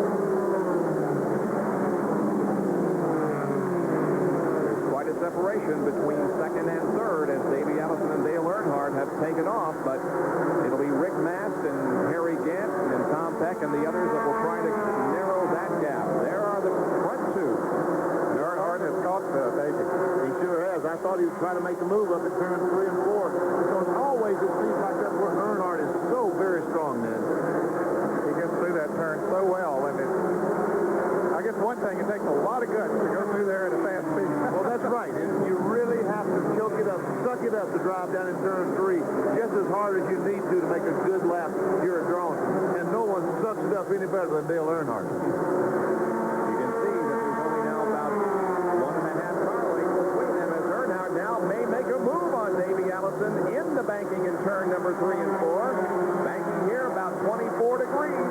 There's quite a separation between second and third as Davey Allison and Dale Earnhardt have taken off, but it'll be Rick Mast and Harry Gant and Tom Peck and the others that will try to narrow that gap. There are the front 2. And Earnhardt has caught Davey. He sure has. I thought he was trying to make the move up at turn 3 and 4. Because always it seems like that's where Earnhardt is so very strong, man. He gets through that turn so well, and I guess one thing, it takes a lot of guts to go through there at a fast speed. Well, that's right. You really have to choke it up, suck it up to drive down in turn 3 just as hard as you need to make a good lap here at Darlington. And no one sucks it up any better than Dale Earnhardt. You can see that there's only now about 1.5 car lengths between them as Earnhardt now may make a move on Davey Allison in the banking in turn number 3 and 4. Banking here about 24 degrees.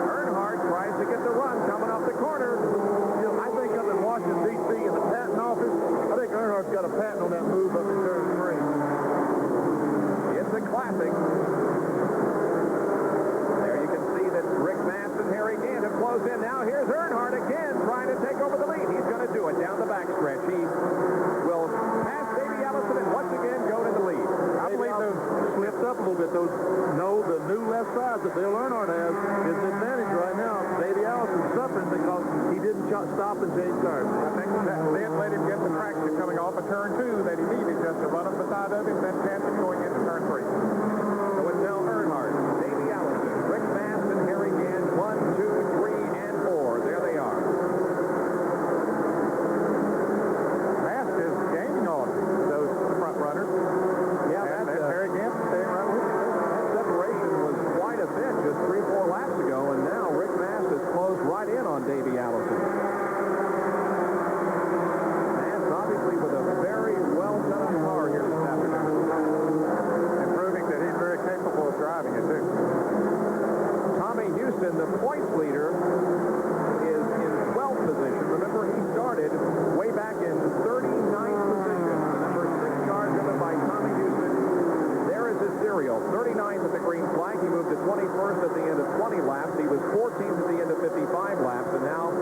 Earnhardt tries to get the run coming off the corner. You know, I think up in Washington, D.C. in the patent office, I think Earnhardt's got a patent on that move up in turn 3. It's a classic. Earnhardt has is the advantage right now. Davey Allison's suffering because he didn't stop and change tires. I think that then let him get the traction coming off of turn 2 that he needed just to run up beside of him, then chance him going into turn 3. So it's now Earnhardt, Davey Allison, Rick Mast, and Harry Gant. 1, 2, 3, and 4. There they are. Mast is gaining on those front runners. Yeah, and Harry Gant staying right with him. that separation was quite a bit just 3-4 laps ago, and now Rick Mast has closed right in on Davey Allison. Mast obviously with a very well set up car here this afternoon. And proving that he's very capable of driving it, too. Tommy Houston, the points leader, is in 12th position. Remember, he started way back in 39th position. The number 6 car driven by Tommy Houston. There is his serial. 39th at the green flag. He moved to 21st at the end of 20 laps. He was 14th at the end of 55 laps, and now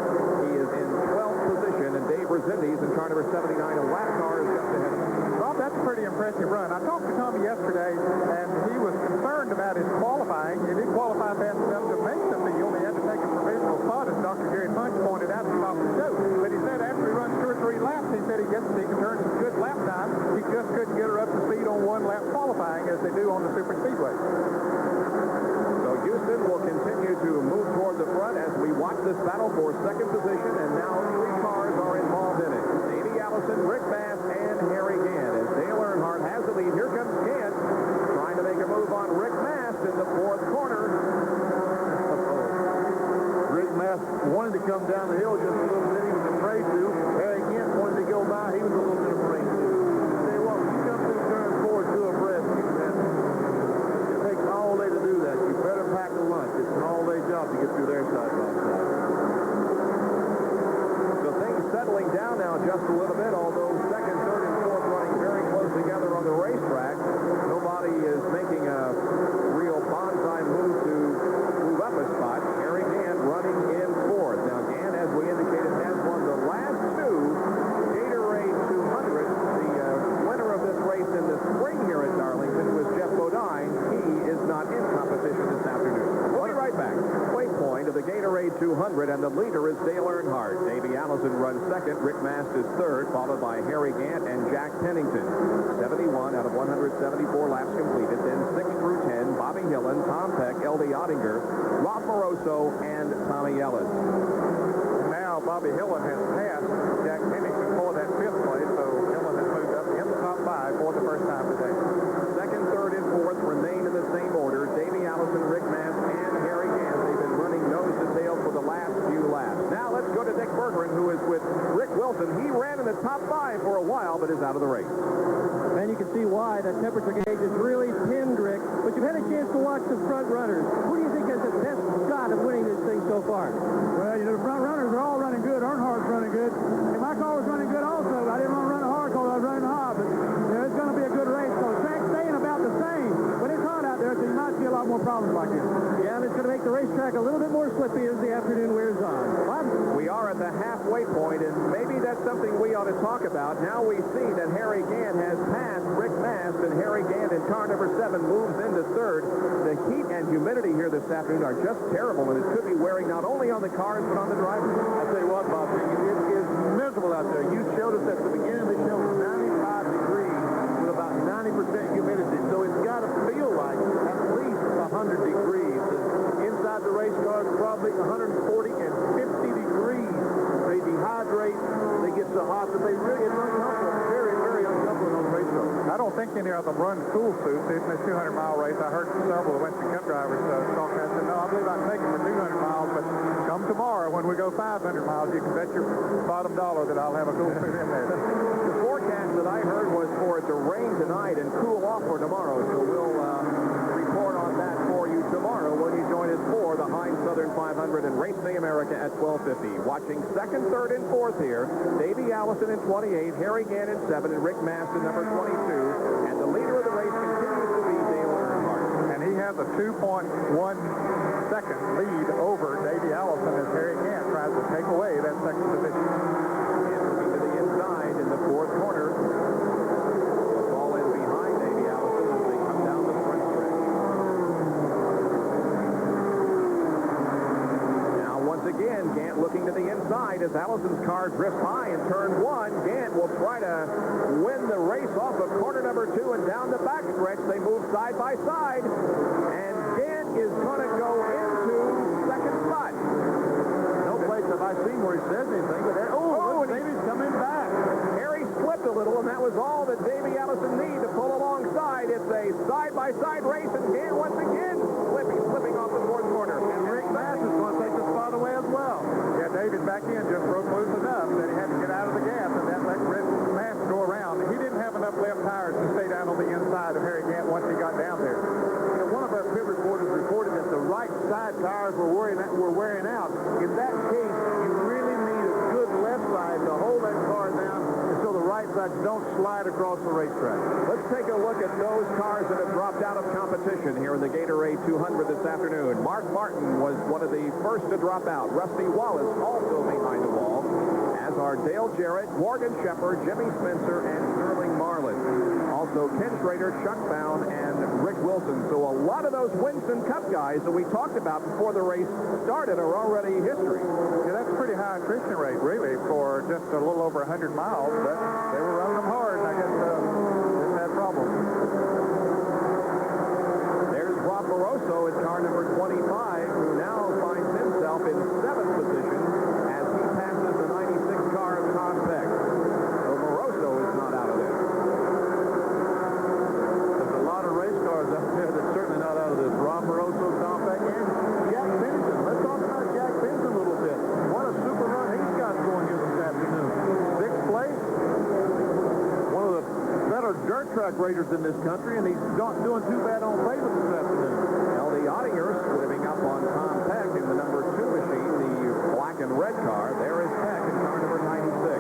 he is in 12th position. And Dave Rezendes in car number 79, a lap car, is just ahead of him. Bob, that's a pretty impressive run. I talked to Tommy yesterday, and he was concerned about his qualifying. He didn't qualify fast enough to make the field. He had to take a provisional spot, as Dr. Gary Punch pointed out at the top of the show. But he said after he runs 2 or 3 laps, he said he can turn some good lap time. He just couldn't get her up to speed on 1 lap qualifying as they do on the super speedway. So Houston will continue to move toward the front as we watch this battle for second position, and now 3 cars are involved in it. Davey Allison, Rick Mast, and Harry Gant. As Dale Earnhardt has the lead. Here comes Gant trying to make a move on Rick Mast in the 4th corner. Rick Mast wanted to come down the hill just a little bit. He was afraid to. Harry Gant wanted to go by. He was a little bit afraid to. Say, well, when you come through turn 4 2 abreast, it takes all day to do that. You better pack a lunch. It's an all-day job to get through their side by side. So things settling down now just a little bit, although 2nd, 3rd, and 4th running very close together on the racetrack. Nobody is making a real bonsai move to move up a spot. Harry Gant running in 4th. Now, Gant, as we indicated, has won the last 2 Gatorade 200. The winner of this race in the spring here at Darlington was Jeff Bodine. He is not in competition this afternoon. We'll be right back. Waypoint of the Gatorade 200, and the leader is Dale Earnhardt. Davey Allison runs 2nd. Rick Mast is 3rd, followed by Harry Gant and Jack Pennington. 71 out of 174 laps completed. Then 6 through 10, Bobby Hillen, Tom Peck, L.D. Ottinger, Rob Moroso, and Tommy Ellis. Now Bobby Hillen has passed Jack Pennington for that 5th place, so Hillen has moved up in the top 5 for the first time today. 2nd, 3rd, and 4th remain in the same order. Davey Allison, Rick Mast, and Harry Gant. They've been running nose to tail for the last few laps. Now let's go to Dick Bergeron, who is with Rick Wilson. He ran in the top 5 for a while, but is out of the race. And you can see why that temperature gauge is really pinned, Rick. But you've had a chance to watch the front runners. Who do you think has the best shot of winning this thing so far? Well, you know, the front runners are all running good. Earnhardt's running good. And my car was running good also. I didn't want to run hard because I was running hard. But, you know, it's going to be a good race. So the track's staying about the same. But it's hot out there, so you might see a lot more problems like this. Yeah, and it's going to make the racetrack a little bit more slippy as the afternoon wears on. What? We are at the halfway point, and maybe that's something we ought to talk about. Now we see that Harry Gant has passed Rick Mast, and Harry Gant in car number 7 moves into 3rd. The heat and humidity here this afternoon are just terrible, and it could be wearing not only on the cars, but on the drivers. I'll tell you what, Bob, it is miserable out there. You showed us at the beginning of the show 95 degrees with about 90% humidity, so it's got to feel like at least 100 degrees. And inside the race cars, probably 140 and 50 degrees. They dehydrate, they get so hot that they really get uncomfortable. Very, very uncomfortable on the race cars. I don't think any of them run cool suits in this 200-mile race. I heard several of the Winston Cup drivers talking. I said, no, I believe I can take them for 200 miles, but come tomorrow when we go 500 miles, you can bet your bottom dollar that I'll have a cool suit in there. The forecast that I heard was for it to rain tonight and cool off for tomorrow, so we'll report on that for you tomorrow when you join us for the Heinz Southern 500 and Race Day America at 12:50. Watching 2nd, 3rd, and 4th here, Davey Allison in 28, Harry Gant in 7, and Rick Mast in number 22. And the leader of the race continues to be Dale Earnhardt. And he has a 2.1 second lead over Davey Allison as Harry Gant tries to take away that 2nd position. And moving to the inside in the 4th corner. Fall in behind Davey Allison as they come down the front stretch. inside as Allison's car drifts high in turn 1. Gant will try to win the race off of corner number 2 and down the backstretch. They move side by side, and Gant is going to go into second spot. No place have I seen where he says anything, but Davy's coming back. Harry slipped a little, and that was all that Davey Allison needed to pull alongside. It's a side-by-side race, and Gant once again slipping off the fourth corner. And Rick Mass is going to take the spot away as well. Yeah, David back in just broke loose enough that he had to get out of the gas, and that let Rick Mass go around. He didn't have enough left tires to stay down on the inside of Harry Gant once he got down there. You know, one of our pit reporters reported that the right side tires were wearing out. In that case, you really need a good left side to hold that car down so the right sides don't slide across the racetrack. Let's take a look at those cars that have dropped out of competition here in the Gatorade 200 this afternoon. Mark Martin was one of the first to drop out. Rusty Wallace also behind the wall, as are Dale Jarrett, Morgan Shepherd, Jimmy Spencer, and Sterling Marlin. Also Ken Schrader, Chuck Bound, and Rick Wilson. So a lot of those Winston Cup guys that we talked about before the race started are already history. Yeah, that's a pretty high attrition rate, really, for just a little over 100 miles. But they were running them hard, and I guess didn't have problems. There's Rob Moroso in car number 25, who now finds himself in 7th position as he passes the 96 car of Tom Peck. So Moroso is not out of this. There's a lot of race cars out there that's certainly not out of this. Rob Moroso, Tom Peck, and Jack Benson. Let's talk about Jack Benson a little bit. What a super run he's got going here this afternoon. 6th place. One of the better dirt track racers in this country, and he's not doing too bad on pavement this afternoon. L.D. Ottinger slipping up on Tom Peck in the number 2 machine, the black and red car. There is Peck in car number 96.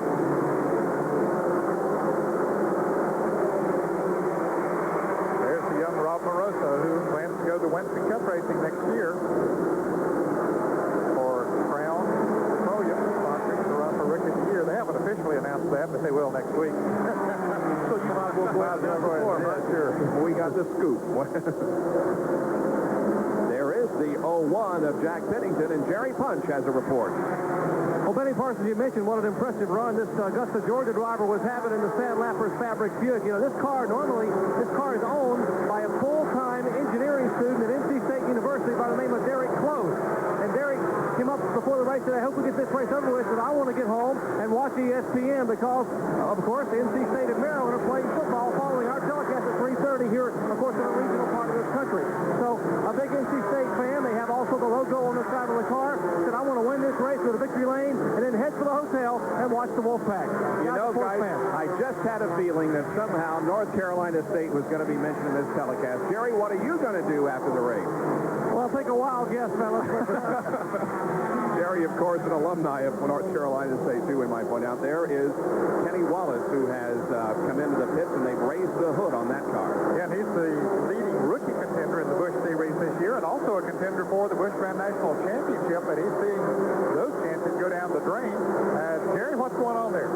There's the young Rob Moroso, who plans to go to Winston Cup racing next year for Crown Petroleum, sponsoring the run for Rookie of the Year. They haven't officially announced that, but they will next week. So you might as well go out there before, right? Sure. We got the scoop. There is the 01 of Jack Pennington, and Jerry Punch has a report. Well, Benny Parsons, you mentioned what an impressive run this Augusta, Georgia driver was having in the Sandlappers Fabric Buick. You know, this car is owned by a full-time engineering student at NC State University by the name of Derek Close. And Derek came up before the race and said, I hope we get this race over with, but I want to get home and watch ESPN because, of course, NC State and Maryland are playing football following our telecast at 3:30 here, of course, in the regional part of this country. So, a big NC State fan. They have also the logo on the side of the car. Said, I want to win this race with a victory lane and then head for the hotel and watch the Wolfpack. You know, guys, I just had a feeling that somehow North Carolina State was going to be mentioned in this telecast. Jerry, what are you going to do after the race? Well, I'll take a wild guess, fellas. Jerry, of course, an alumni of North Carolina State, too, we might point out. There is Kenny Wallace, who has come into the pits, and they've raised the hood on that car. Yeah, and he's the leading rookie contender in the Busch Series this year, and also a contender for the Busch Grand National Championship, and he's seeing those chances go down the drain. Jerry, what's going on there?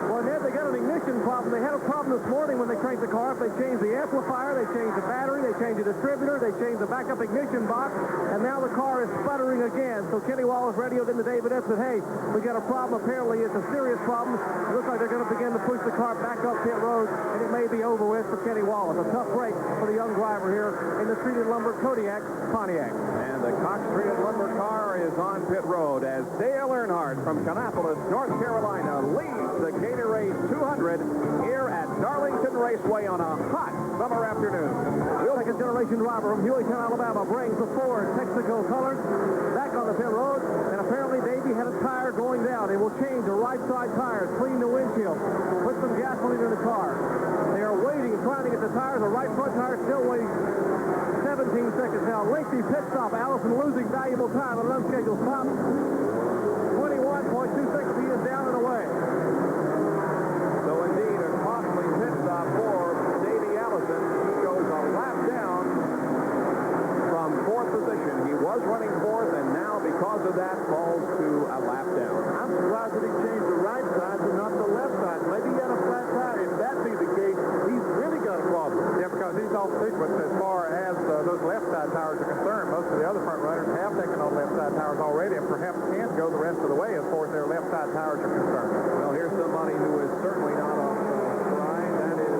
Well, Ned, they got an ignition problem. They had a problem this morning when they cranked the car up. They changed the amplifier, they changed the battery, they changed the distributor, they changed the backup ignition box, and now the car is sputtering again. So Kenny Wallace radioed into David Epps and said, hey, we got a problem. Apparently, it's a serious problem. It looks like they're going to begin to push the car back up pit road, and it may be over with for Kenny Wallace. A tough break for the young driver here in the treated lumber Kodiak Pontiac. And the Cox treated lumber car is on pit road as Dale Earnhardt from Kannapolis, North Carolina, leads the Gatorade 200 here at Darlington Raceway on a hot summer afternoon. Second-generation driver from Hueytown, Alabama, brings the Ford Texaco colors back on the pit road, and apparently Davey had a tire going down. They will change the right side tires, clean the windshield, put some gasoline in the car. They are waiting, trying to get the tires. The right front tire still waiting 17 seconds now. Lengthy pit stop. Allison losing valuable time at an unscheduled stop. 21.2 seconds. He is down and away. So indeed, a costly pit stop for Davey Allison. He goes a lap down from 4th position. He was running 4th, and now because of that falls to a lap down. I'm surprised that he changed the right side and not the left side. Maybe he had a flat tire. If that be the case, he's really got a problem. Yeah, because he's off sequence as far as those left side tires are concerned. Most of the other front runners have taken on left side side tires already and perhaps can go the rest of the way as far as their left side tires are concerned. Well, here's somebody who is certainly not off stride. That is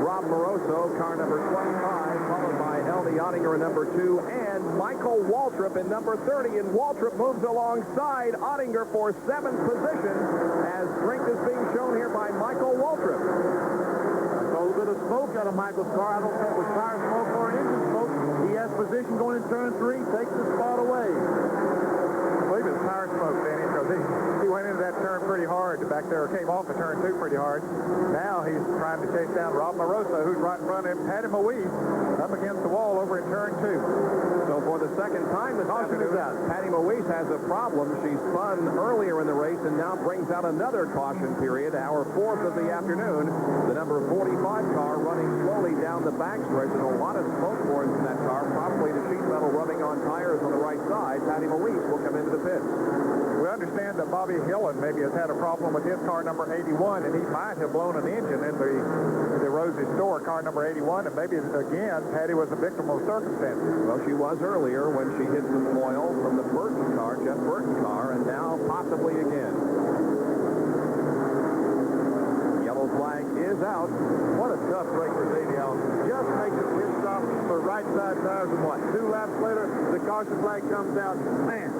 Rob Moroso, car number 25, followed by L.D. Ottinger in number 2, and Michael Waltrip in number 30. And Waltrip moves alongside Ottinger for 7th position as strength is being shown here by Michael Waltrip. A little bit of smoke out of Michael's car. I don't think it was tire smoke or engine smoke. He has position going in turn 3, takes the spot away. I believe it's tire smoke, Danny, because he went into that turn pretty hard back there, came off the turn 2 pretty hard. Now he's trying to chase down Rob Moroso, who's right in front of him, Patty Moise, up against the wall over in turn 2. So for the second time this afternoon, Patty Moise has a problem. She spun earlier in the race and now brings out another caution period, our 4th of the afternoon. The number 45 car running slowly down the backstretch. There's a lot of smoke boards in that car, probably the sheet metal rubbing on tires on the right side. Patty Moise will come into the pits. We understand that Bobby Hillen maybe has had a problem with his car number 81, and he might have blown an engine in the Rosie store, car number 81, and maybe, again, Patty was a victim of circumstances. Well, she was earlier when she hit some oil from the Burton car, Jeff Burton car, and now possibly again. Yellow flag is out. What a tough break for Davey Allison. Just makes a pit stop for right side tires, and what, 2 laps later, the caution flag comes out. Man.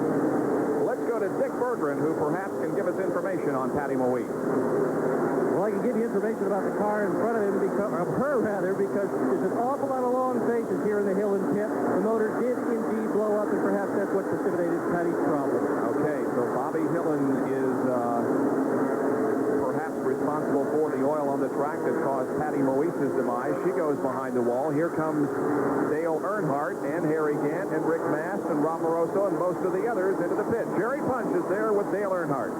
Let's go to Dick Bergeron, who perhaps can give us information on Patty Moise. Well, I can give you information about the car in front of him, because there's an awful lot of long faces here in the Hillen pit. The motor did indeed blow up, and perhaps that's what precipitated Patty's problem. Okay, so Bobby Hillen is perhaps responsible for the oil on the track that caused Patty Moise's demise. She goes behind the wall. Here comes Dale Earnhardt and Harry Gant and Rick Mast and Rob Moroso and most of the others into the pit. Jerry Punch is there with Dale Earnhardt.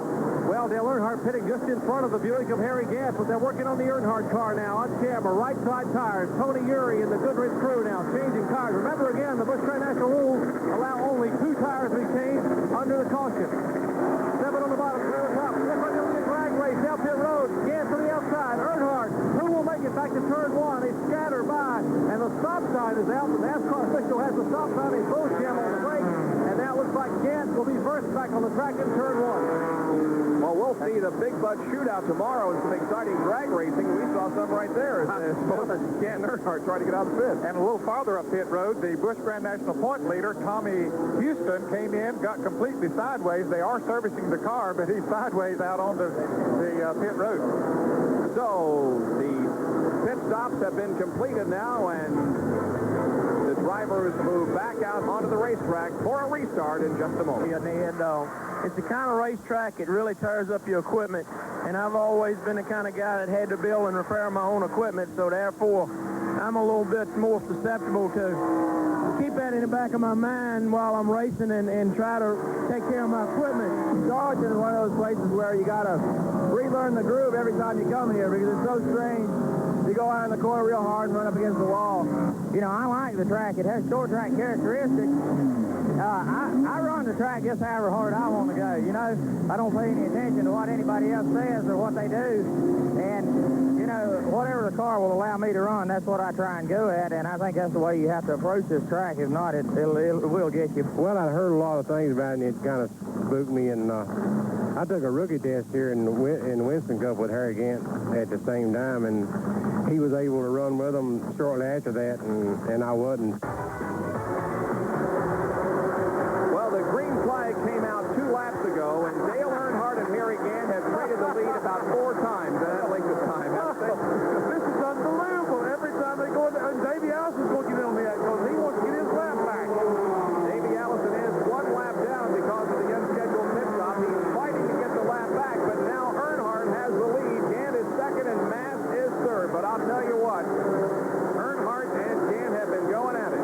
Well, Dale Earnhardt pitting just in front of the Buick of Harry Gant, but they're working on the Earnhardt car now on camera. Right side tires. Tony Urey and the Goodrich crew now changing tires. Remember again, the Busch National rules allow only 2 tires to be changed under the caution. 7 on the bottom, 3 on the top. Different in the drag race, down pit road. Gant to the outside. Earnhardt, who will make it back to turn 1? They scatter by, and the stop sign is out. The NASCAR official has the stop sign. He's both jam on the brake, and now looks like Gant will be first back on the track in turn 1. Well, we'll see the Big Bud shootout tomorrow and some exciting drag racing. We saw some right there. Both Gant and Earnhardt trying to get out of the pit. And a little farther up pit road, the Busch Grand National point leader, Tommy Houston, came in, got completely sideways. They are servicing the car, but he's sideways out on the pit road. So the pit stops have been completed now, and the drivers move back out onto the racetrack for a restart in just a moment. It's the kind of racetrack that really tears up your equipment, and I've always been the kind of guy that had to build and repair my own equipment, so therefore I'm a little bit more susceptible to keep that in the back of my mind while I'm racing and try to take care of my equipment. Darlington is one of those places where you got to relearn the groove every time you come here because it's so strange. You go out in the corner real hard and run up against the wall. You know, I like the track. It has short track characteristics. I run the track just however hard I want to go. You know, I don't pay any attention to what anybody else says or what they do. And, you know, whatever the car will allow me to run, that's what I try and go at. And I think that's the way you have to approach this track. If not, it will get you. Well, I heard a lot of things about it, and it kind of spooked me. And I took a rookie test here in the Winston Cup with Harry Gant at the same time, and he was able to run with them shortly after that, and I wasn't. Well, the green flag came out 2 laps ago, and Dale Earnhardt and Harry Gant have traded the lead about 4 times in that length of time. This is unbelievable. Every time they go in, and Davey Allison's going to get in on that because he wants to get his lap back. Davey Allison is 1 lap down because of the unscheduled pit stop. He's fighting to get the lap back, but now Earnhardt has the lead. Gant is second, and Mast is third. But I'll tell you what, Earnhardt and Gant have been going at it.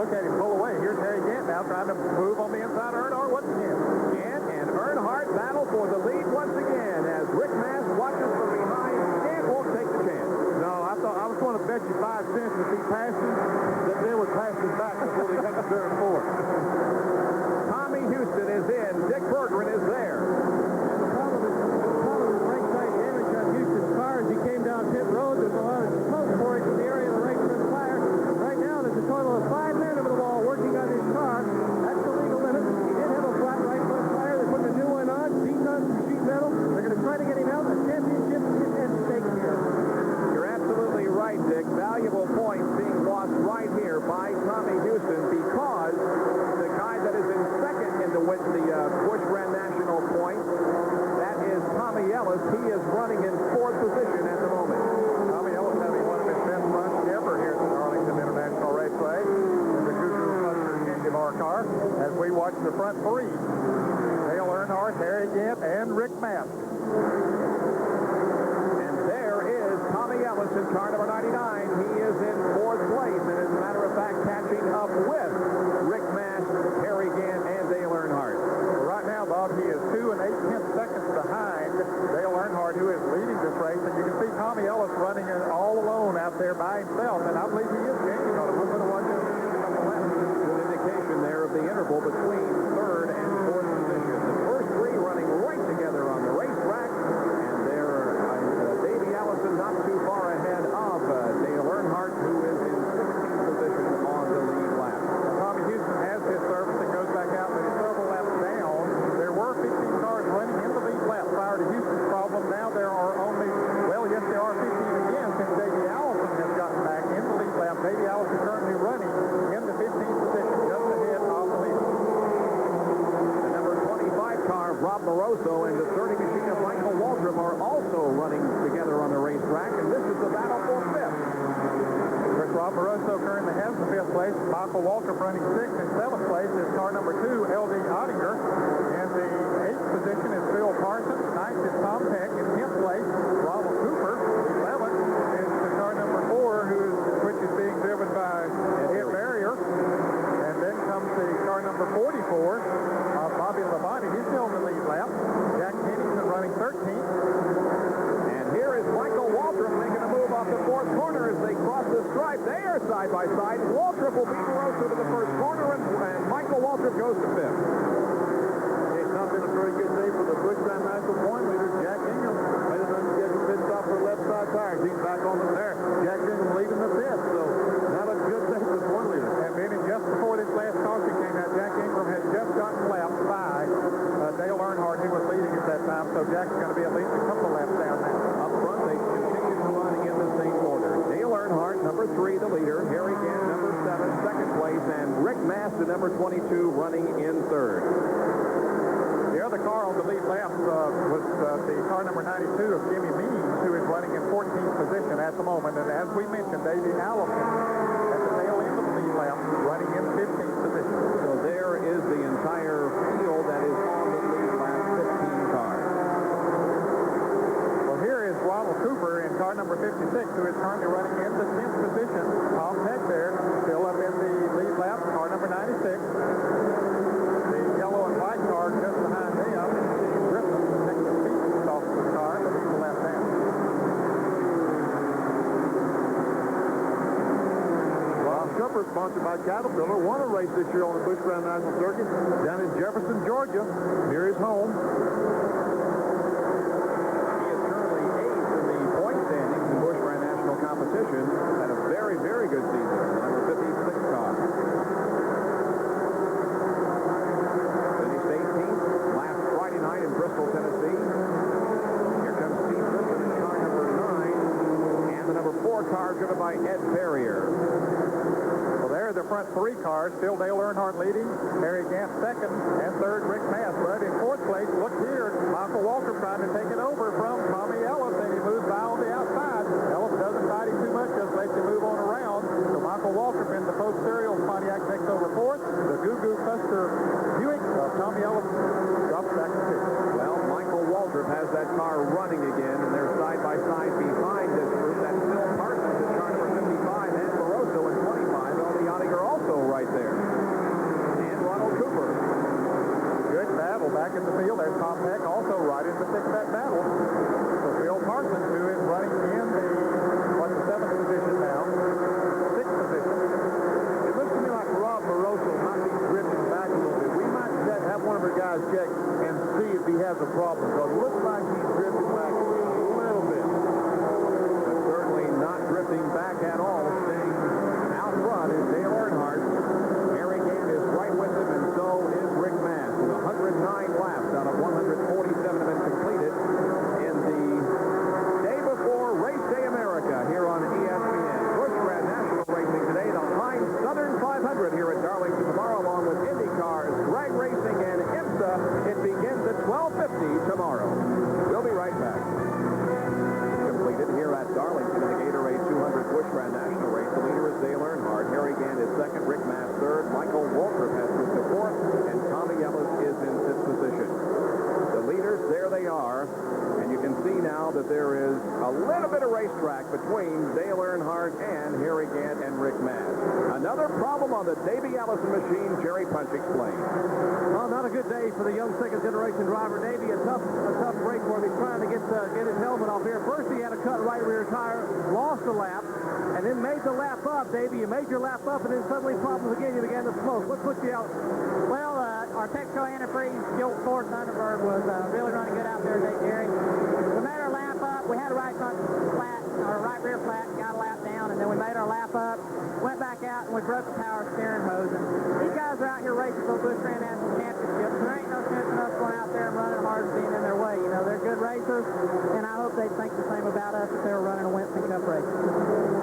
look at him pull away. Here's Harry Gant now trying to move on the inside of Earnhardt once again. Gant and Earnhardt battle for the lead once again as Rick Mast watches from behind. Gant won't take the chance. No, I was going to bet you 5 cents if he passed him, that they would pass him back before they got to turn 4. Tommy Houston is in. Dick Berggren is there. The problem with brake-side damage on Houston's car as he came down pit road. There's a lot of smoke pouring from the area of the race fire. Right now, there's a total of 5 men over the wall working on his car. That's the legal limit. He did have a flat right foot tire. They're putting a new one on, beating on some sheet metal. They're going to try to get him out. The championship is at stake here. You're absolutely right, Dick. Valuable points being lost right here by Tommy Houston because the guy that is in second in the Busch Grand National points, that is Tommy Ellis. He is running in 4th position at the moment. Tommy Ellis having one of his best runs ever here at the Darlington International Raceway. The Goo-Goo Cluster Candy Bar car as we watch the front 3. Dale Earnhardt, Harry Gant, and Rick Mast. And there is Tommy Ellis in car number 99. He is in 4th place, and as a matter of fact, catching up with Rick Mast, Harry Gant, and Dale Earnhardt. Right now, Bob, he is 2 8/10 seconds behind Dale Earnhart, who is leading this race. And you can see Tommy Ellis running it all alone out there by himself. And I believe he is changing on it. We're going to watch him in a couple laps. Good indication there of the interval between 3rd and 4th position. The first 3 running right together on the racetrack. And there, Davey Allison not too far ahead of Dale Earnhardt, who is in 16th position on the lead lap. Tommy Houston has his service and goes back out, but he's several laps down. There were 15 cars running in the lead lap prior to Houston's problem. Now there are only, well, yes, there are 15 again since Davey Allison has gotten back in the lead lap. Davey Allison currently running in the 15th position, just ahead of the leader. The number 25 car of Rob Moroso and the 30 machine of Michael Waltrip are also running together on the racetrack, and this is the battle for 5th. Of course, Rob Moroso currently has the 5th place. Michael Waltrip running 6th. In 7th place is car number 2, L.D. Ottinger. And the 8th position is Phil Parsons. 9th is Tom Peck. In 10th place, Ronald Cooper. 11th is the car number 4, which is being driven by Ed Barrier. And then comes the car number 44, Bobby Labonte. He's still in the lead lap. Jack Pennington running 13th. And here is Michael Waltrip making a move off the 4th corner as they cross the stripe. They are side by side. Waltrip will beat Moroso to the 1st corner, and Michael Waltrip goes to 5th. It's not been a very good day for the Busch Grand National point leader, Jack Ingham. Made an unscheduled pit stop for left side tires. He's back on the there. Jack Ingham leading the pit, so not a good day for the point leader. And then just before this last caution came out, Jack Ingram had just gotten lapped by Dale Earnhardt, who was leading at that time. So Jack's going to be at least a couple of laps down now. Up front, they continue to run in the same order. Dale Earnhardt, number 3, the leader. Harry Gant, number 7, 2nd place. And Rick Mast, the number 22, running in 3rd. The other car on the lead lap was the car number 92 of Jimmy Means, who is running in 14th position at the moment. And as we mentioned, Davey Allison at the tail end of the lead lap, running in 15th position. So there is the entire field that is on the lead lap, 15 cars. Well, here is Ronald Cooper in car number 56, who is currently running in the 10th position. Tom Peck there, still up in the lead lap, car number 96. The yellow and white car just behind them. Griffin takes the speed off the car, but he's a lap down. Ron Cooper, sponsored by Caterpillar, won a race this year on the Busch Grand National Circuit down in Jefferson, Georgia, near his home. He is currently 8th in the point standings in Busch Grand National competition. Had a very, very good season. The number 56 car. Finished 18th last Friday night in Bristol, Tennessee. Here comes Steve Griffin in car number 9. And the number 4 car driven by Ed Barrier. Well, there are the front 3 cars. Still Dale Earnhardt leading. Harry Gant 2nd. And 3rd, Rick Mast. But in 4th place, look here. Michael Waltrip trying to take it over from Tommy Ellis. And he moves by on the outside. Ellis doesn't fight him too much. Just lets him move on around. So Michael Waltrip in the Pope Serial Pontiac takes over 4th. The Goo-Goo Cluster Buick of Tommy Ellis drops back to 5th. Well, Michael Waltrip has that car running again, and they're side by side behind this group. That's Phil Parsons in car number 55 and Moroso in 25. L.D. Ottinger also right there. in the field. There's Tom Peck also right in the thick of that battle. So Bill Parsons, who is running in the, the 7th position now, 6th position. It looks to me like Rob Moroso might be drifting back a little bit. We might have one of our guys check and see if he has a problem, because it looks like he's drifting back a little bit. But certainly not drifting back at all. Staying out front is Dale Earnhardt. Harry Gant is right with him, and so is Rick Mast. 109 laps out of 147 have been completed in the day before Race Day America here on ESPN. Busch Grand National Racing today, the Heinz Southern 500 here at Darlington tomorrow, along with IndyCars, drag racing, and IMSA. It begins at 12:50 tomorrow. We'll be right back. Completed here at Darlington in the Gatorade 200 Busch Grand National Race. The leader is Dale Earnhardt. Harry Gant is second. Rick Mast third. Michael Waltrip has moved to fourth. And Tommy Ellis is in fifth position. The leaders, there they are. And you can see now that there is a little bit of racetrack between Dale Earnhardt and Harry Gant and Rick Mast. Another problem on the Davey Allison machine, Jerry Punch explained. Well, not a good day for the young second-generation driver. Davey, a tough break for him. He's trying to get his helmet off here. First, he had a cut right rear tire, lost a lap, and then made the lap up, Davey. You made your lap up, and then suddenly problems again. You began to smoke. What put you out? Well, our Texaco antifreeze, Jolt Ford Thunderbird, was really running good out there today, Jerry. We made our lap up. We had a right front flat, or right rear flat, got a lap down, and then we made our lap up, went back out, and we broke the power steering hose. And these guys are out here racing for the Busch Grand National Championship. There ain't no sense in us going out there and running hard and being in their way. You know, they're good racers, and I hope they think the same about us if they were running a Winston Cup race.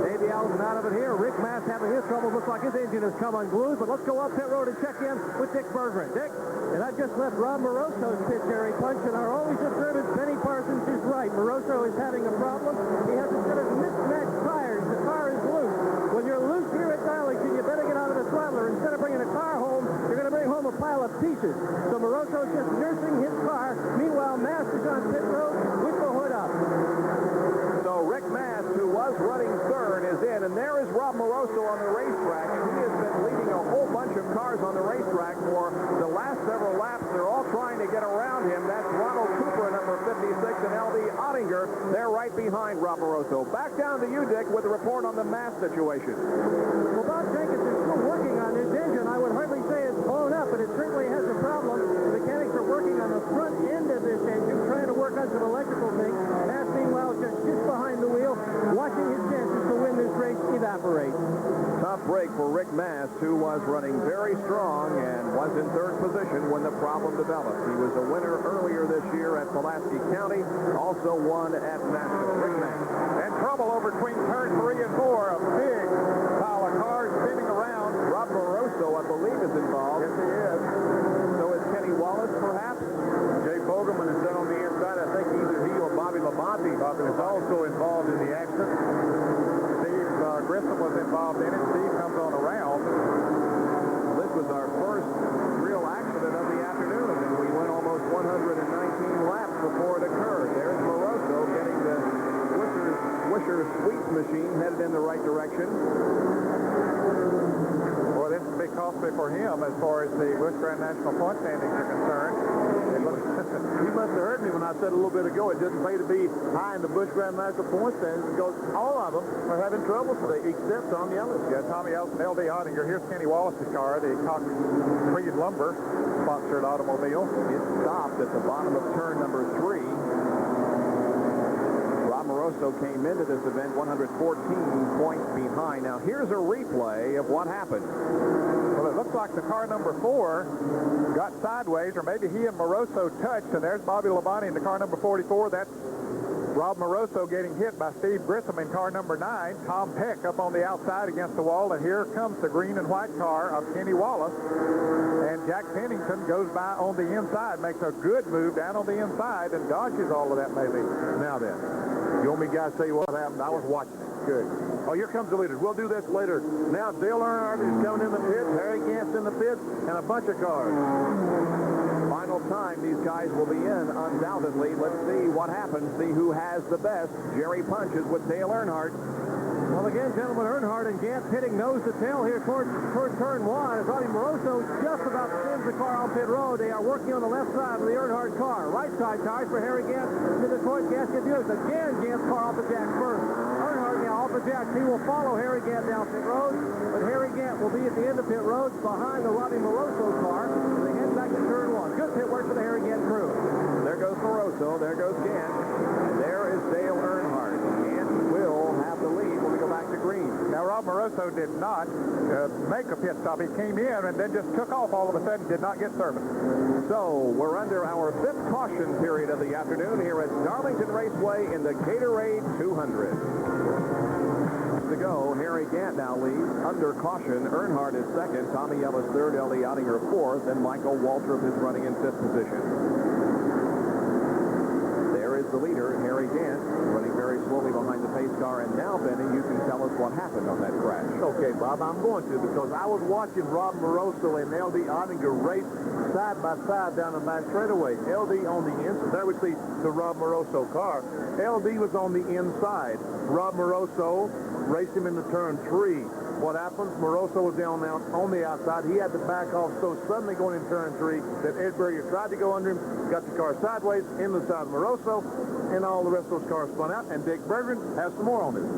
Davey Allison out of it here. Rick Mast having his troubles. Looks like his engine has come unglued. But let's go up pit road and check in with Dick Bergeron. Dick, and I just left Rob Moroso's pit, Jerry Punch, and our always observant Benny Parsons is right. Moroso is having a problem. He has a set of mismatched tires. The car is loose. When you're loose here at Darlington, you better get out of the throttler. Instead of bringing a car home, you're going to bring home a pile of pieces. So Moroso's just nursing his car. Meanwhile, Mast is on pit road with the hood up. So Rick Mast, who was running third, is in, and there is Rob Moroso on the racetrack, and he has been leading a whole bunch of cars on the racetrack for the last several laps. They're all trying to get around him. That's Ronald Cooper, number 56, and L.D. Ottinger. They're right behind Rob Moroso. Back down to you, Dick, with a report on the Mast situation. Well, Bob Jenkins is still working on this engine. I would hardly say it's blown up, but it certainly has a problem. The mechanics are working on the front end of this engine, trying to work on some electrical things. Mast, meanwhile, just sits behind the wheel, watching his chances to win this race evaporate. Tough break for Rick Mast, who was running very strong and was in third position when the problem developed. He was a winner earlier this year at Pulaski County, also won at Nashville. Rick Mast. And trouble over between turn 3 and 4. A big pile of cars spinning around. Rob Moroso, I believe, is involved. Yes, he is. So is Kenny Wallace, perhaps? Jay Fogelman is down on the inside. I think either he or Bobby Labonte is also involved in the accident. Steve Grissom was involved in it. Steve comes on around. This was our first real accident of the afternoon, and we went almost 119 laps before it occurred. There's Moroso getting the Swisher Sweet machine headed in the right direction. Well, this would be costly for him as far as the Busch Grand National point standings are concerned. He must have heard me when I said a little bit ago it doesn't pay to be high in the Busch Grand National point standings because all of them are having trouble today except Tommy Ellis. Yeah, Tommy Ellis and L.D. Ottinger. Here's Kenny Wallace's car, the Cox Creed Lumber sponsored automobile. It stopped at the bottom of turn number 3. Rob Moroso came into this event 114 points behind. Now, here's a replay of what happened. Well, it looks like the car number 4 got sideways, or maybe he and Moroso touched, and there's Bobby Labonte in the car number 44. That's Rob Moroso getting hit by Steve Grissom in car number 9. Tom Peck up on the outside against the wall, and here comes the green and white car of Kenny Wallace. And Jack Pennington goes by on the inside, makes a good move down on the inside, and dodges all of that maybe. Now then, you want me guys to tell you what happened? I was watching it. Good. Oh, here comes the leaders. We'll do this later. Now Dale Earnhardt is coming in the pits. Harry Gant's in the pits, and a bunch of cars. Final time these guys will be in, undoubtedly. Let's see what happens, see who has the best. Jerry Punch is with Dale Earnhardt. Well, again, gentlemen, Earnhardt and Gant pitting nose to tail here towards turn one. As Robbie Moroso just about sends the car on pit road. They are working on the left side of the Earnhardt car. Right side tires for Harry Gant to the Detroit Gasket Buick. Again, Gant's car off the jack first. Earnhardt now off the jack. He will follow Harry Gant down pit road, but Harry Gant will be at the end of pit road behind the Robbie Moroso car. They head back to turn one. Good pit work for the Harry Gant crew. There goes Moroso. There goes Gant. And there is Dale Earnhardt. Gant will have the lead when we go back to green. Now, Rob Moroso did not make a pit stop. He came in and then just took off all of a sudden, did not get service. So we're under our 5th caution period of the afternoon here at Darlington Raceway in the Gatorade 200. To go, Harry Gant now leads under caution. Earnhardt is second, Tommy Ellis third, L.D. Ottinger fourth, and Michael Waltrip is running in 5th position. There is the leader, Harry Gant, running very slowly behind the pace car. And now, Benny, you can tell us what happened on that crash. Okay, Bob, I'm going to, because I was watching Rob Moroso and L.D. Ottinger race side by side down the back straightaway. L.D. on the inside. There we see the Rob Moroso car. L.D. was on the inside. Rob Moroso raced him into turn 3. What happens? Moroso was down now on the outside. He had to back off so suddenly going in turn 3 that Ed Berger tried to go under him, got the car sideways in the side of Moroso, and all the rest of those cars spun out, and Dick Berggren has some more on this.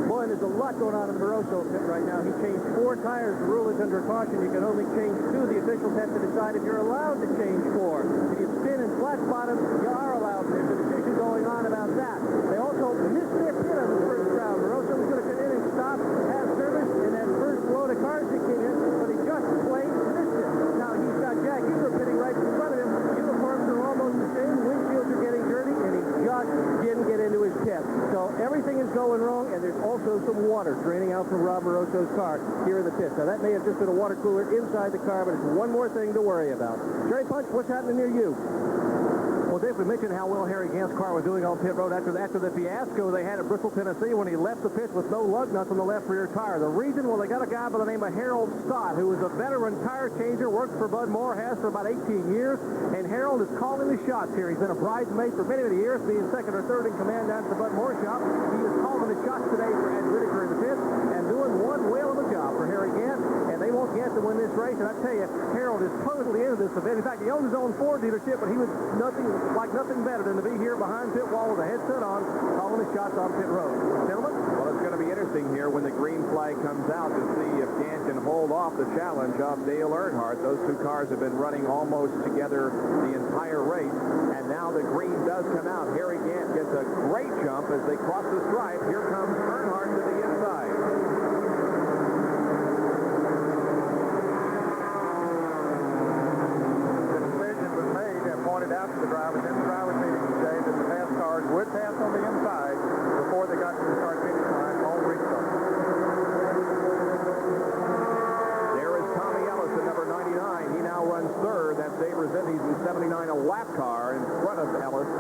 Boy, there's a lot going on in the Moroso pit right now. He changed 4 tires. The rule is under caution. You can only change 2. The officials have to decide if you're allowed to change 4. If you spin in flat bottom, you are allowed. There's a decision going on about that. They also missed their pit on the first round. Moroso was going to come in and stop, have service, and that first load of cars that came in, but he just plain missed it. Now he's got Jack Huber pitting right in front of him. Uniforms are almost the same. Windshields are getting dirty, and he just didn't get into his pit. So everything is going wrong, and there's also some water draining out from Rob Moroso's car here in the pit. Now that may have just been a water cooler inside the car, but it's one more thing to worry about. Jerry Punch, what's happening near you? Well, Dave, we mentioned how well Harry Gant's car was doing on pit road after the fiasco they had at Bristol, Tennessee, when he left the pit with no lug nuts on the left rear tire. The reason, well, they got a guy by the name of Harold Stott, who was a veteran tire changer, worked for Bud Moore, has for about 18 years, and Harold is calling the shots here. He's been a bridesmaid for many, many years, being second or third in command down at the Bud Moore shop. He is calling the shots today for Ed Whitaker in the pit and doing one whale of a job for Harry Gant, and they won't get to win this race. And I tell you, Harold is totally into this event. In fact, he owns his own Ford dealership, but he was nothing better than to be here behind pit wall with a headset on, calling the shots on pit road. Gentlemen? Well, it's going to be interesting here when the green flag comes out to see if Gant can hold off the challenge of Dale Earnhardt. Those 2 cars have been running almost together the entire race, and now the green does come out. Harry Gant gets a great jump as they cross the stripe. Here comes Earnhardt to the inside. Out to the drivers in the driver's meeting today that the fast cars would pass on the inside before they got to the start finish line on restart. There is Tommy Ellis at number 99. He now runs third. That's Dave Rossetti's in 79, a lap car in front of Ellis.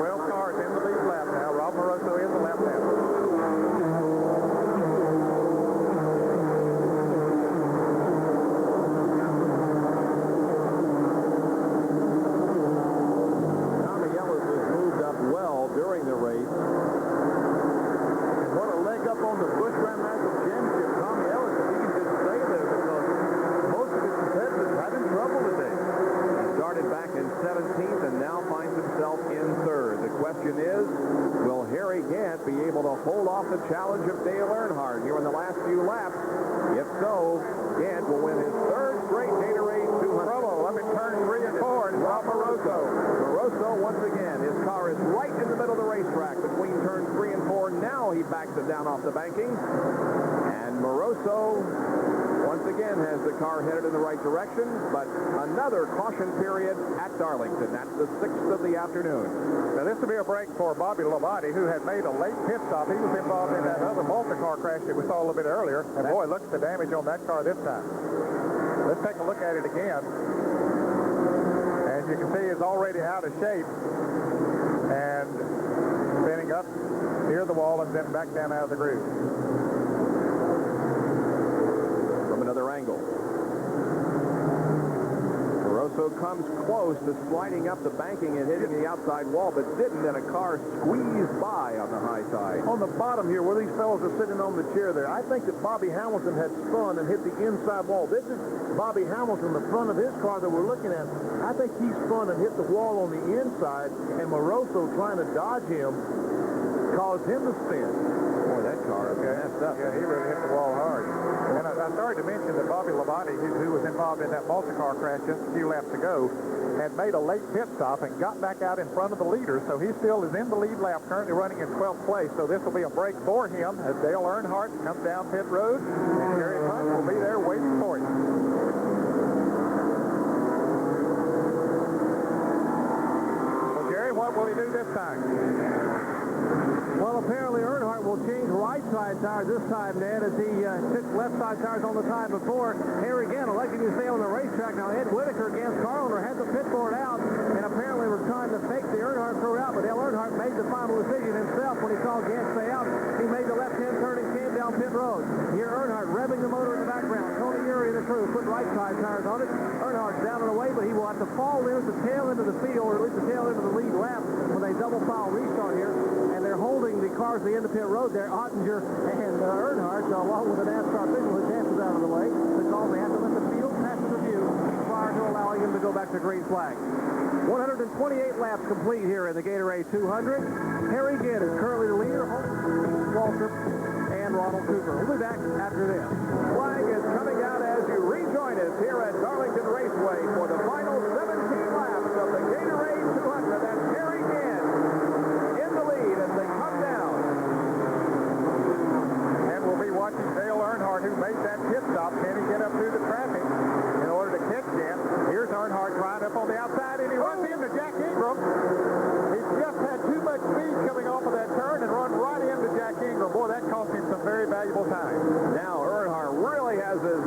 12 cars in the lead lap now. Rob Moroso is the lap leader. During the race. What a leg up on the Busch Grand National Championship. Tommy Ellis, if he can just stay there, because most of his competitors having trouble today. He started back in 17th and now finds himself in 3rd. The question is, will Harry Gant be able to hold off the challenge of Dale Earnhardt here in the last few laps? If so, Gant will win his 3rd straight Gatorade 200. Bravo, up in turn 3 and 4, and Rob Moroso. Moroso, once again, his car is right in the middle of the racetrack between turns 3 and 4. Now he backs it down off the banking. And Moroso, once again, has the car headed in the right direction. But another caution period at Darlington. That's the 6th of the afternoon. Now, this will be a break for Bobby Labonte, who had made a late pit stop. He was involved in that other multi-car crash that we saw a little bit earlier. And boy, look at the damage on that car this time. Let's take a look at it again. As you can see, it's already out of shape and spinning up near the wall and then back down out of the groove. From another angle. Moroso comes close to sliding up the banking and hitting the outside wall, but didn't, and a car squeezed by on the high side. On the bottom here, where these fellows are sitting on the chair there, I think that Bobby Hamilton had spun and hit the inside wall. This is Bobby Hamilton, the front of his car that we're looking at. I think he spun and hit the wall on the inside, and Moroso, trying to dodge him, caused him to spin. Boy, that car is messed up. Yeah, he really hit the wall hard. And I started to mention that Bobby Labonte, who was involved in that multi-car crash just a few laps ago, had made a late pit stop and got back out in front of the leader, so he still is in the lead lap, currently running in 12th place. So this will be a break for him as Dale Earnhardt comes down pit road, and Jerry Hunt will be there waiting for him. So Jerry, what will he do this time? Well, apparently Earnhardt will change right side tires this time, Ned, as he took left side tires on the time before. Here again, electing to stay on the racetrack. Now, Ed Whitaker against Carliner had the pit board out, and apparently was trying to fake the Earnhardt throw out, but Dale Earnhardt made the final decision himself when he saw Gant stay out. He made the left-hand turn and came down pit road. Here, Earnhardt revving the motor in the background. Tony Urey and the crew put right side tires on it. Earnhardt's down and away, but he will have to fall in at the tail end of the field, or at least the tail end of the lead lap when they double foul restart here. And they're holding the cars at the end of pit road there. Ottinger and Earnhardt, along with the NASCAR official, his hands out of the way because they have to let the field pass the review prior to allowing him to go back to green flag. 128 laps complete here in the Gatorade 200. Harry Gant is currently the leader, Walter and Ronald Cooper. We'll be back after this. Flag is coming out as you rejoin us here at Darlington Raceway for the final 17 laps of the Gatorade 200. That's Harry Gant in the lead as they come down. And we'll be watching Dale Earnhardt, who made that pit stop. Can he get up through the traffic in order to catch Gant? Here's Earnhardt right up on the outside, and he runs into Jack Ingram. He's just had too much speed coming off of that turn and run right into Jack Ingram. Boy, that cost him some very valuable time. Now Earnhardt really has his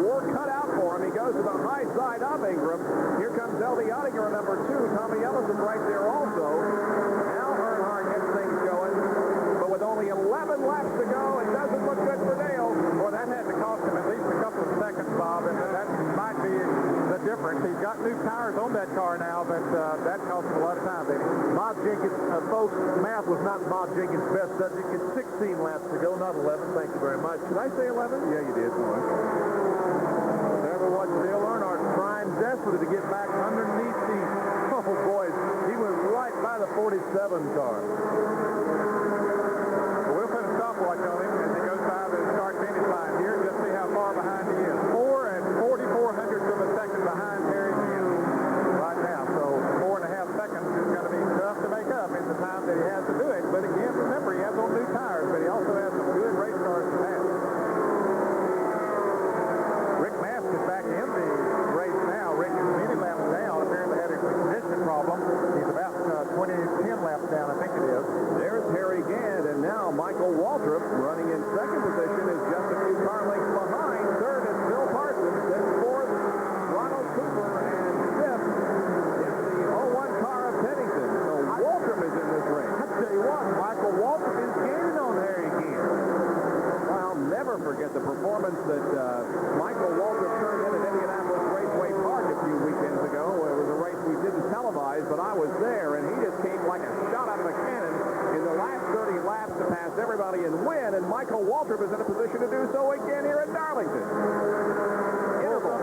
work cut out for him. He goes to the high side of Ingram. Here comes L.D. Ottinger, number 2. Tommy Ellison right there also. Now Earnhardt gets things going. But with only 11 laps to go, it doesn't look good for Dale. Boy, that had to cost him at least a couple of seconds, Bob, and that might be the difference. He's got new tires on that car now, but that cost him a lot of time, didn't it? Bob Jenkins, folks, math was not Bob Jenkins' best subject. It's 16 laps to go, not 11. Thank you very much. Did I say 11? Yeah, you did. Never watched Dale Earnhardt trying desperately to get back underneath the, oh boys, he went right by the 47 car. So we'll put a stopwatch on him as he goes by the start-finish line here. Just see how far behind he is. 4 and 44 hundredths of a second behind Harry Gant right now. So 4.5 seconds is going to be tough to make up in the time that he has to do it. But again, remember, he has on new tires, but he also has some good race cars to pass. Rick Mast is back in the race now. Rick is many laps down. Apparently had a ignition problem. He's about 10 laps down, I think it is. There's Harry Gant, and now Michael Waltrip running in second position is just a few car lengths behind. Third is Bill Parsons, then fourth, Ronald Cooper, and fifth is the 01 car of Pennington. So Waltrip is in this race. I tell you what, Michael Waltrip is gaining on Harry Gant. Well, I'll never forget the performance that Michael Waltrip turned in at Indianapolis Raceway Park a few weekends ago. It was a race we didn't televise, but I was there, and he just came like a shot out of a cannon in the last 30 laps to pass everybody and win, and Michael Waltrip is in a position to do so again here at Darlington. Interval.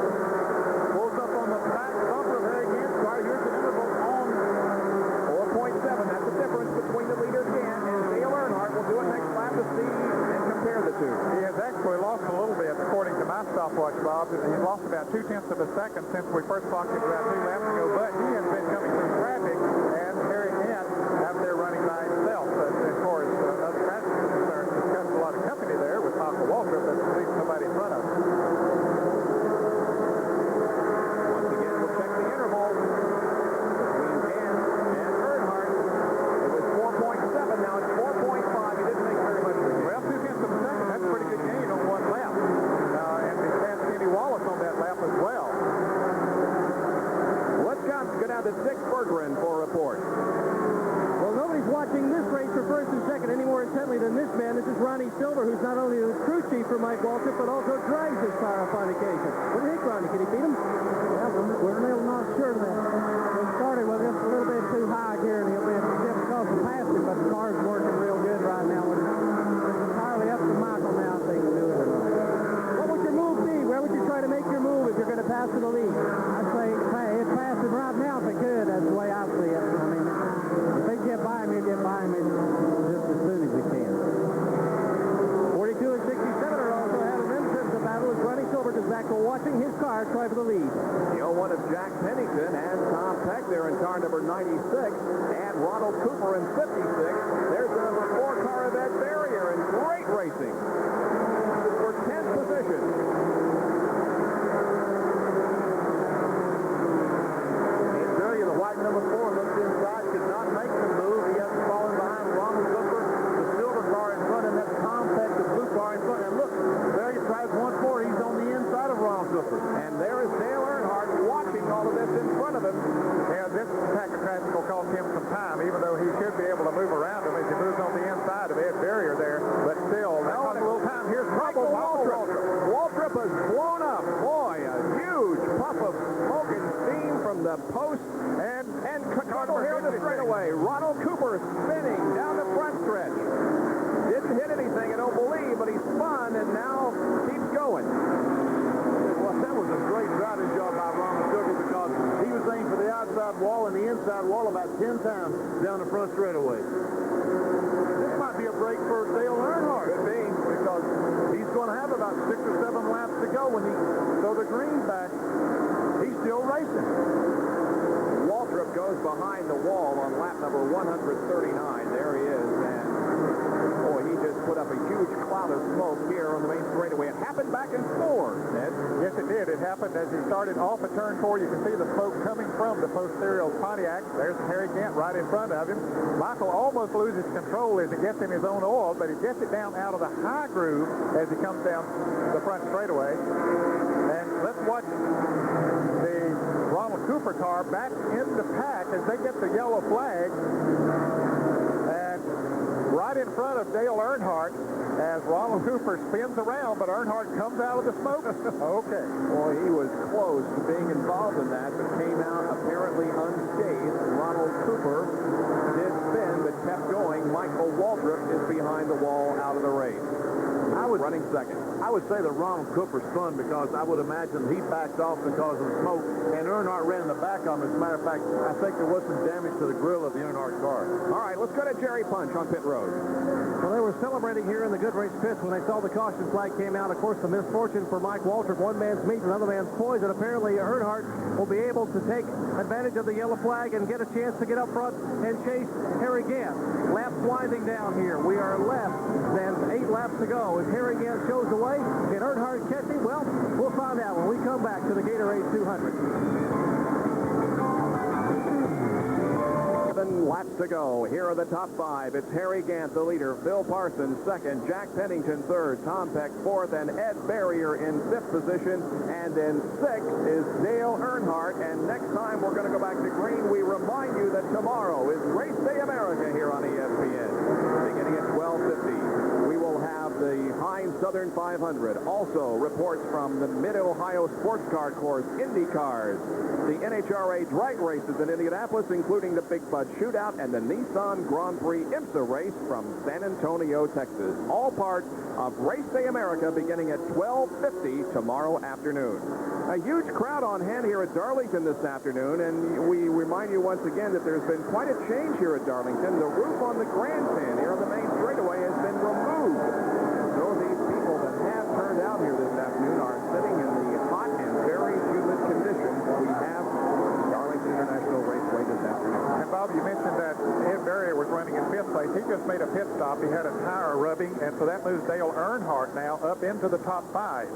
Pulls up on the back bumper of Harry Gant's car. Here's an interval on 4.7. That's the difference between the leader Gant and Dale Earnhardt. We'll do it next lap to see and compare the two. He has actually lost a little bit, according to my stopwatch, Bob. He's lost about 0.2 of a second since we first clocked him about 2 laps ago, but he has been coming through traffic, and Harry Gant out there running by himself. But as far as other traffic is concerned, he's got a lot of company there with Michael Waltrip, but there's nobody in front of him. Once again, we'll check the interval between Gant and Earnhardt. It was 4.7. Now it's 4.5. He didn't make very much of a gain. Well, 0.2 of a second, that's a pretty good gain on one lap. And he passed Kenny Wallace on that lap as well. Let's go down to Dick Berggren for a report. Well, nobody's watching this race for first and second any more intently than this man. This is Ronnie Silver, who's not only the crew chief for Mike Waltrip, but also drives his car up on occasion. What do you think, Ronnie? Can he beat him? Yeah, we're nailing on sure that we started with just a little bit too high here, and it'll be difficult to pass it, but the car's working real good right now. It's entirely up to Michael now if they can do it or not. What would your move be? Where would you try to make your move if you're going to pass to the lead? I'd say it's passing right now if it could. That's the way I see it. I mean, if they get by him, he'll get by him just as soon as he can. 42 and 67 are also having them since the battle is running silver to Zach watching his car try for the lead. The 01 of Jack Pennington and Tom Peck there in car number 96, and Ronald Cooper in 56. There's the number 4 car of Ed Barrier in great racing for 10th position. Ed Barrier, the white number 4, looks inside, could not make the move. He has fallen behind Ronald Cooper, the silver car in front, and that Tom Peck, the blue car in front. And look, Barrier tries once more. He's on the inside of Ronald Cooper. And there is Dale Earnhardt watching all of this in front of him. Yeah, this pack of traffic will cost him some time, even though he should be able to move around him as he moves on the inside of Ed Barrier there. But still, that costs a little time. Here's Michael trouble. Waltrip. Waltrip has blown up. Boy, a huge puff of smoke and steam from the post. And Chicago here in the straightaway. Ronald Cooper spinning down the front stretch. Didn't hit anything, I don't believe, but he spun and now keeps going. Well, that was a great driving job by Ronald Cooper because he was aiming for the outside wall and the inside wall about 10 times down the front straightaway. This might be a break for Dale Earnhardt. Could be. Because he's going to have about 6 or 7 laps to go when he throws the green back. He's still racing. Waltrip goes behind the wall on lap number 139. There he is, and boy, he just put up a huge cloud of smoke here on the main straightaway. It happened back in 4, Ned. Yes, it did. It happened as he started off at turn 4. You can see the smoke coming from the posterior Pontiac. There's Harry Gant right in front of him. Michael almost loses control as he gets in his own oil, but he gets it down out of the high groove as he comes down the front straightaway. And let's watch the Ronald Cooper car back in the pack as they get the yellow flag. And right in front of Dale Earnhardt as Ronald Cooper spins around, but Earnhardt comes out of the smoke. Okay. Boy, he was close to being involved in that, but came out apparently unscathed. Ronald Cooper did spin, but kept going. Michael Waltrip is behind the wall out of the race. Running second. I would say that Ronald Cooper spun because I would imagine he backed off because of the smoke, and Earnhardt ran the back on him. As a matter of fact, I think there was some damage to the grill of the Earnhardt car. All right, let's go to Jerry Punch on pit road. Well, they were celebrating here in the Goodrich pits when they saw the caution flag came out. Of course, the misfortune for Mike Waltrip, one man's meat, another man's poison. Apparently, Earnhardt will be able to take advantage of the yellow flag and get a chance to get up front and chase Harry Gant. Laps winding down here. We are less than 8 laps to go. If Harry Gant shows away, can Earnhardt catch him? Well, we'll find out when we come back to the Gatorade 200. 7 laps to go. Here are the top 5. It's Harry Gant, the leader. Phil Parsons, second. Jack Pennington, third. Tom Peck, fourth. And Ed Barrier in 5th position. And in 6th is Dale Earnhardt. And next time we're going to go back to green. We remind you that tomorrow is Race Day America here on ESPN. Beginning at 12:50. We will have the Heinz Southern 500. Also, reports from the Mid-Ohio Sports Car Course, Indy Cars, the NHRA drag races in Indianapolis, including the Big Bud Shootout and the Nissan Grand Prix IMSA race from San Antonio, Texas. All part of Race Day America beginning at 12:50 tomorrow afternoon. A huge crowd on hand here at Darlington this afternoon, and we remind you once again that there's been quite a change here at Darlington. The roof on the grandstand here on the main straightaway has been removed. So these people that have turned out here this afternoon are sitting in the hot and very humid conditions we have Darlington International Raceway this afternoon. And Bob, you mentioned that Ed Barrier was running in 5th place. He just made a pit stop. He had a tire rubbing, and so that moves Dale Earnhardt now up into the top 5.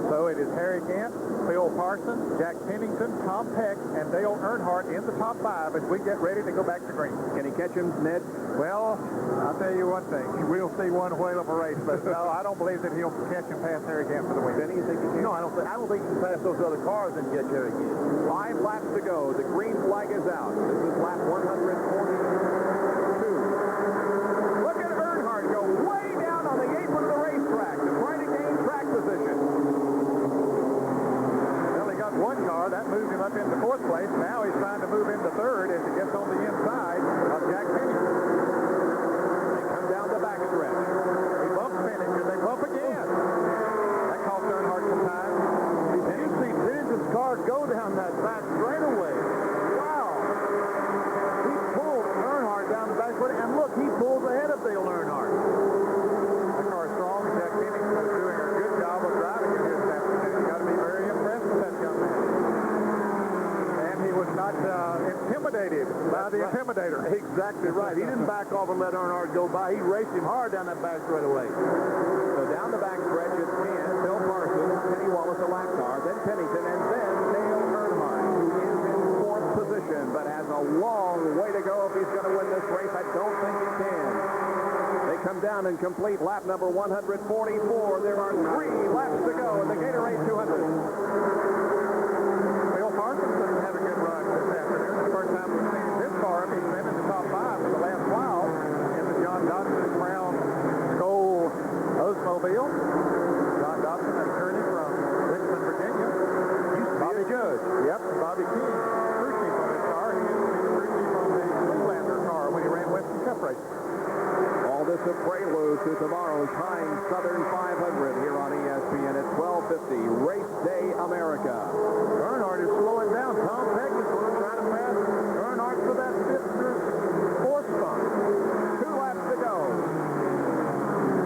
So it is Harry Gant, Phil Parsons, Jack Pennington, Tom Peck, and Dale Earnhardt in the top 5 as we get ready to go back to green. Can he catch him, Ned? Well, I'll tell you one thing. We'll see one whale of a race, but no, I don't believe that he'll catch him past Harry Gant for the win. Benny, you think he can? No, I don't think he can pass those other cars and get Harry Gant. 5 laps to go. The green flag is out. This is lap 142. Look at Earnhardt go way down on the apron of the racetrack to try to gain track position. Well, he got one car. That moves moved him up into fourth place. Now he's trying to move into third as he gets on the inside of Jack Penny. They come down the backstretch. He bumps Penny, and they bump again. That cost Earnhardt some time. You see Vision's car go down that back straightaway. Wow. He pulled Earnhardt down the back straightaway, and look, he pulls ahead of Dale Earnhardt. That car is strong. Jack Penny is doing a good job of driving it here this afternoon. You got to be very impressed with that young man. And he was not intimidated by the intimidator. Exactly right. He didn't back off and let Earnhardt go by. He raced him hard down that back straightaway. So down the backstretch, it's Ken, Bill Parsons, Kenny Wallace, a lap car, then Pennington, and then Dale Earnhardt, who is in fourth position, but has a long way to go if he's going to win this race. I don't think he can. They come down and complete lap number 144. There are 3 laps to go in the Gatorade 200. Bill Parsons didn't have a good run this afternoon. The first time we've seen this car, he's been in the top 5 for the last while in the John Dodson Brown Skoll Oldsmobile. John Dodson, an attorney from Richmond, Virginia. Used to be a judge. Yep, Bobby King, crew chief on this car. He used to be the crew chief on the Freelander car when he ran Winston Cup races. All this a prelude to tomorrow's Heinz Southern 500 here on ESPN at 12:50. Race Day America. Earnhardt is slowing down. Tom Peck is going to try to pass Earnhardt for that fourth spot. 2 laps to go.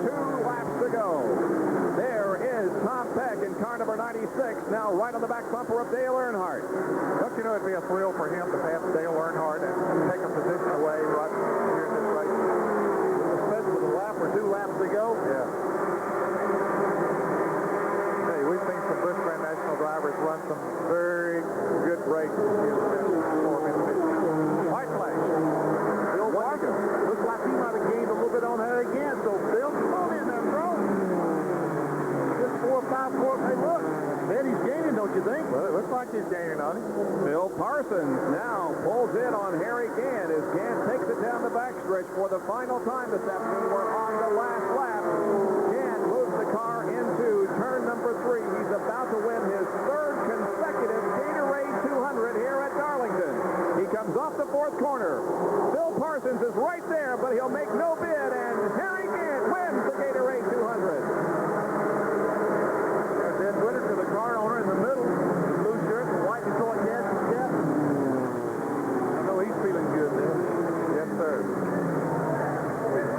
2 laps to go. There is Tom Peck in car number 96, now right on the back bumper of Dale Earnhardt. Don't you know it'd be a thrill for him to pass Dale Earnhardt and take a position away right here in this race? Especially with a lap or 2 laps to go. Yeah. Hey, we've seen some Busch Grand National drivers run some very good races here for White flag. Bill Parsons looks like he might have gained a little bit on her again. So Bill, come on in there, bro. Just 4 or 5 more. Hey, look. Man, he's gaining, don't you think? Well, it looks like he's gaining on him. Bill Parsons now pulls in on Harry Gant as Gant takes it down the backstretch for the final time this afternoon. We're on the last lap. Gant moves the car into turn number 3. He's about to win his 3rd consecutive Gatorade 200 here at Darlington. He comes off the 4th corner. Bill Parsons is right there, but he'll make no bid, and Harry Gant wins the Gatorade 200. There's Ed Whitaker, the car owner in the middle. Blue shirt, the white Detroit Gadsden cap. I know he's feeling good there. Yes, sir.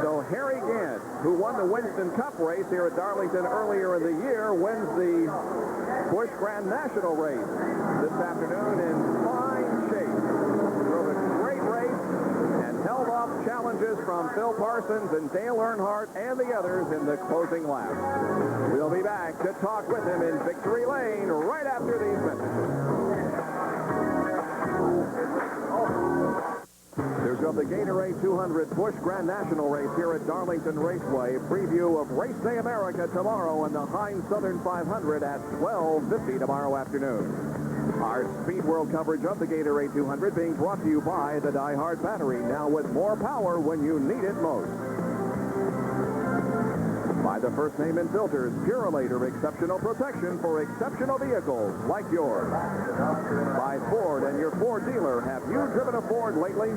So Harry Gant, who won the Winston Cup race here at Darlington earlier in the year, wins the Busch Grand National race this afternoon in fine shape. Drove a great race and held off challenges from Phil Parsons and Dale Earnhardt and the others in the closing lap. We'll be back to talk with him in Victory Lane right after these messages. There's of the Gatorade 200 Busch Grand National race here at Darlington Raceway. Preview of Race Day America tomorrow and the Heinz Southern 500 at 12:50 tomorrow afternoon. Our Speed World coverage of the Gatorade 200 being brought to you by the Die Hard battery, now with more power when you need it most. By the First Name and Filters Purolator exceptional protection for exceptional vehicles like yours. By Ford and your Ford dealer. Have you driven a Ford lately?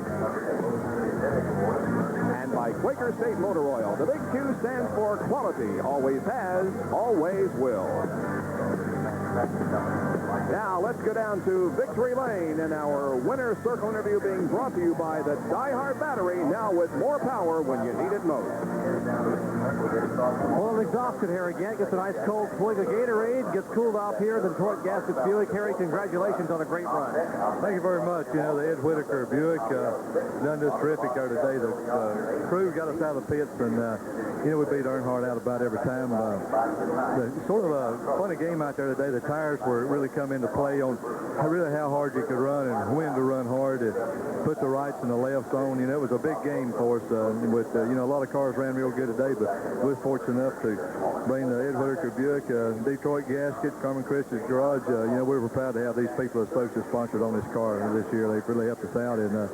And by Quaker State Motor Oil. The big Q stands for quality. Always has, always will. Now let's go down to Victory Lane and our winner's circle interview being brought to you by the Die Hard battery, now with more power when you need it most. Well, exhausted, Harry Gant gets a nice cold swig of Gatorade, gets cooled off here at the Detroit Gaskets Buick. Harry, congratulations on a great run. Thank you very much. You know, the Ed Whitaker Buick done just terrific there today. The crew got us out of the pits, and, you know, we beat Earnhardt out about every time. Sort of a funny game out there today. The tires were really come into play on really how hard you could run and when to run hard to put the rights and the lefts on. You know, it was a big game for us. You know, a lot of cars ran real good today, but we were fortunate enough to bring the Ed Whitaker Buick, Detroit Gasket, Carmen Christian's Garage. You know, we were proud to have these people as folks that sponsored on this car this year. They've really helped us out, and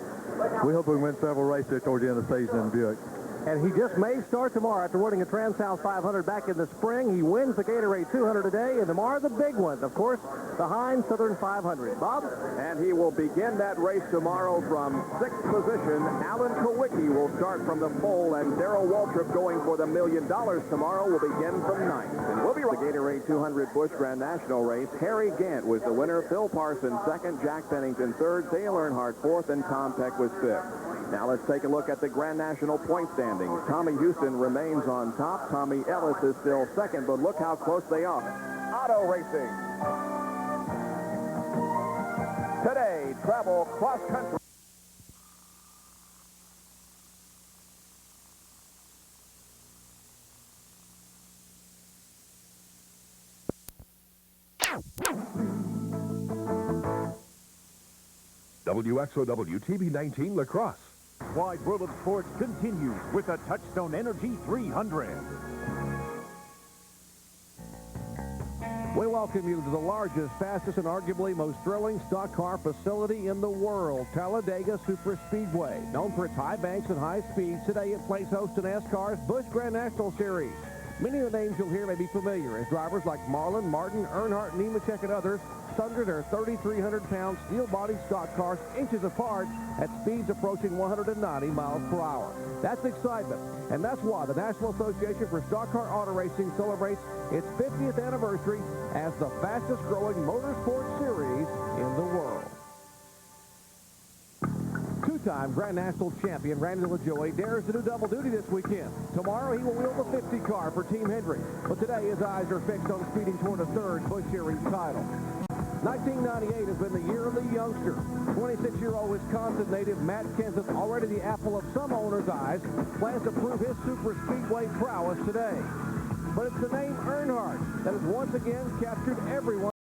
we hope we can win several races towards the end of the season in the Buick. And he just may start tomorrow after winning a Trans-South 500 back in the spring. He wins the Gatorade 200 today, and tomorrow the big one, of course, the Heinz Southern 500. Bob? And he will begin that race tomorrow from 6th position. Alan Kowicki will start from the pole, and Darrell Waltrip going for the $1 million tomorrow will begin from 9th. And we'll be right. The Gatorade 200 Busch Grand National race. Harry Gant was the winner. Phil Parson second, Jack Pennington third, Dale Earnhardt fourth, and Tom Peck was fifth. Now let's take a look at the Grand National point standings. Tommy Houston remains on top. Tommy Ellis is still second, but look how close they are. Auto racing. Today, travel cross-country. WXOW TV19 Lacrosse. Wide World of Sports continues with the Touchstone Energy 300. We welcome you to the largest, fastest, and arguably most thrilling stock car facility in the world, Talladega Superspeedway. Known for its high banks and high speeds, today it plays host to NASCAR's Busch Grand National Series. Many of the names you'll hear may be familiar as drivers like Marlin, Martin, Earnhardt, Nemechek, and others thunder their 3,300-pound steel-bodied stock cars inches apart at speeds approaching 190 miles per hour. That's excitement, and that's why the National Association for Stock Car Auto Racing celebrates its 50th anniversary as the fastest-growing motorsport series in the world. Two-time Grand National champion Randy LaJoie dares to do double duty this weekend. Tomorrow he will wheel the 50 car for Team Hendrick, but today his eyes are fixed on speeding toward a third Busch Series title. 1998 has been the year of the youngster. 26-year-old Wisconsin native Matt Kenseth, already the apple of some owners' eyes, plans to prove his super speedway prowess today. But it's the name Earnhardt that has once again captured everyone.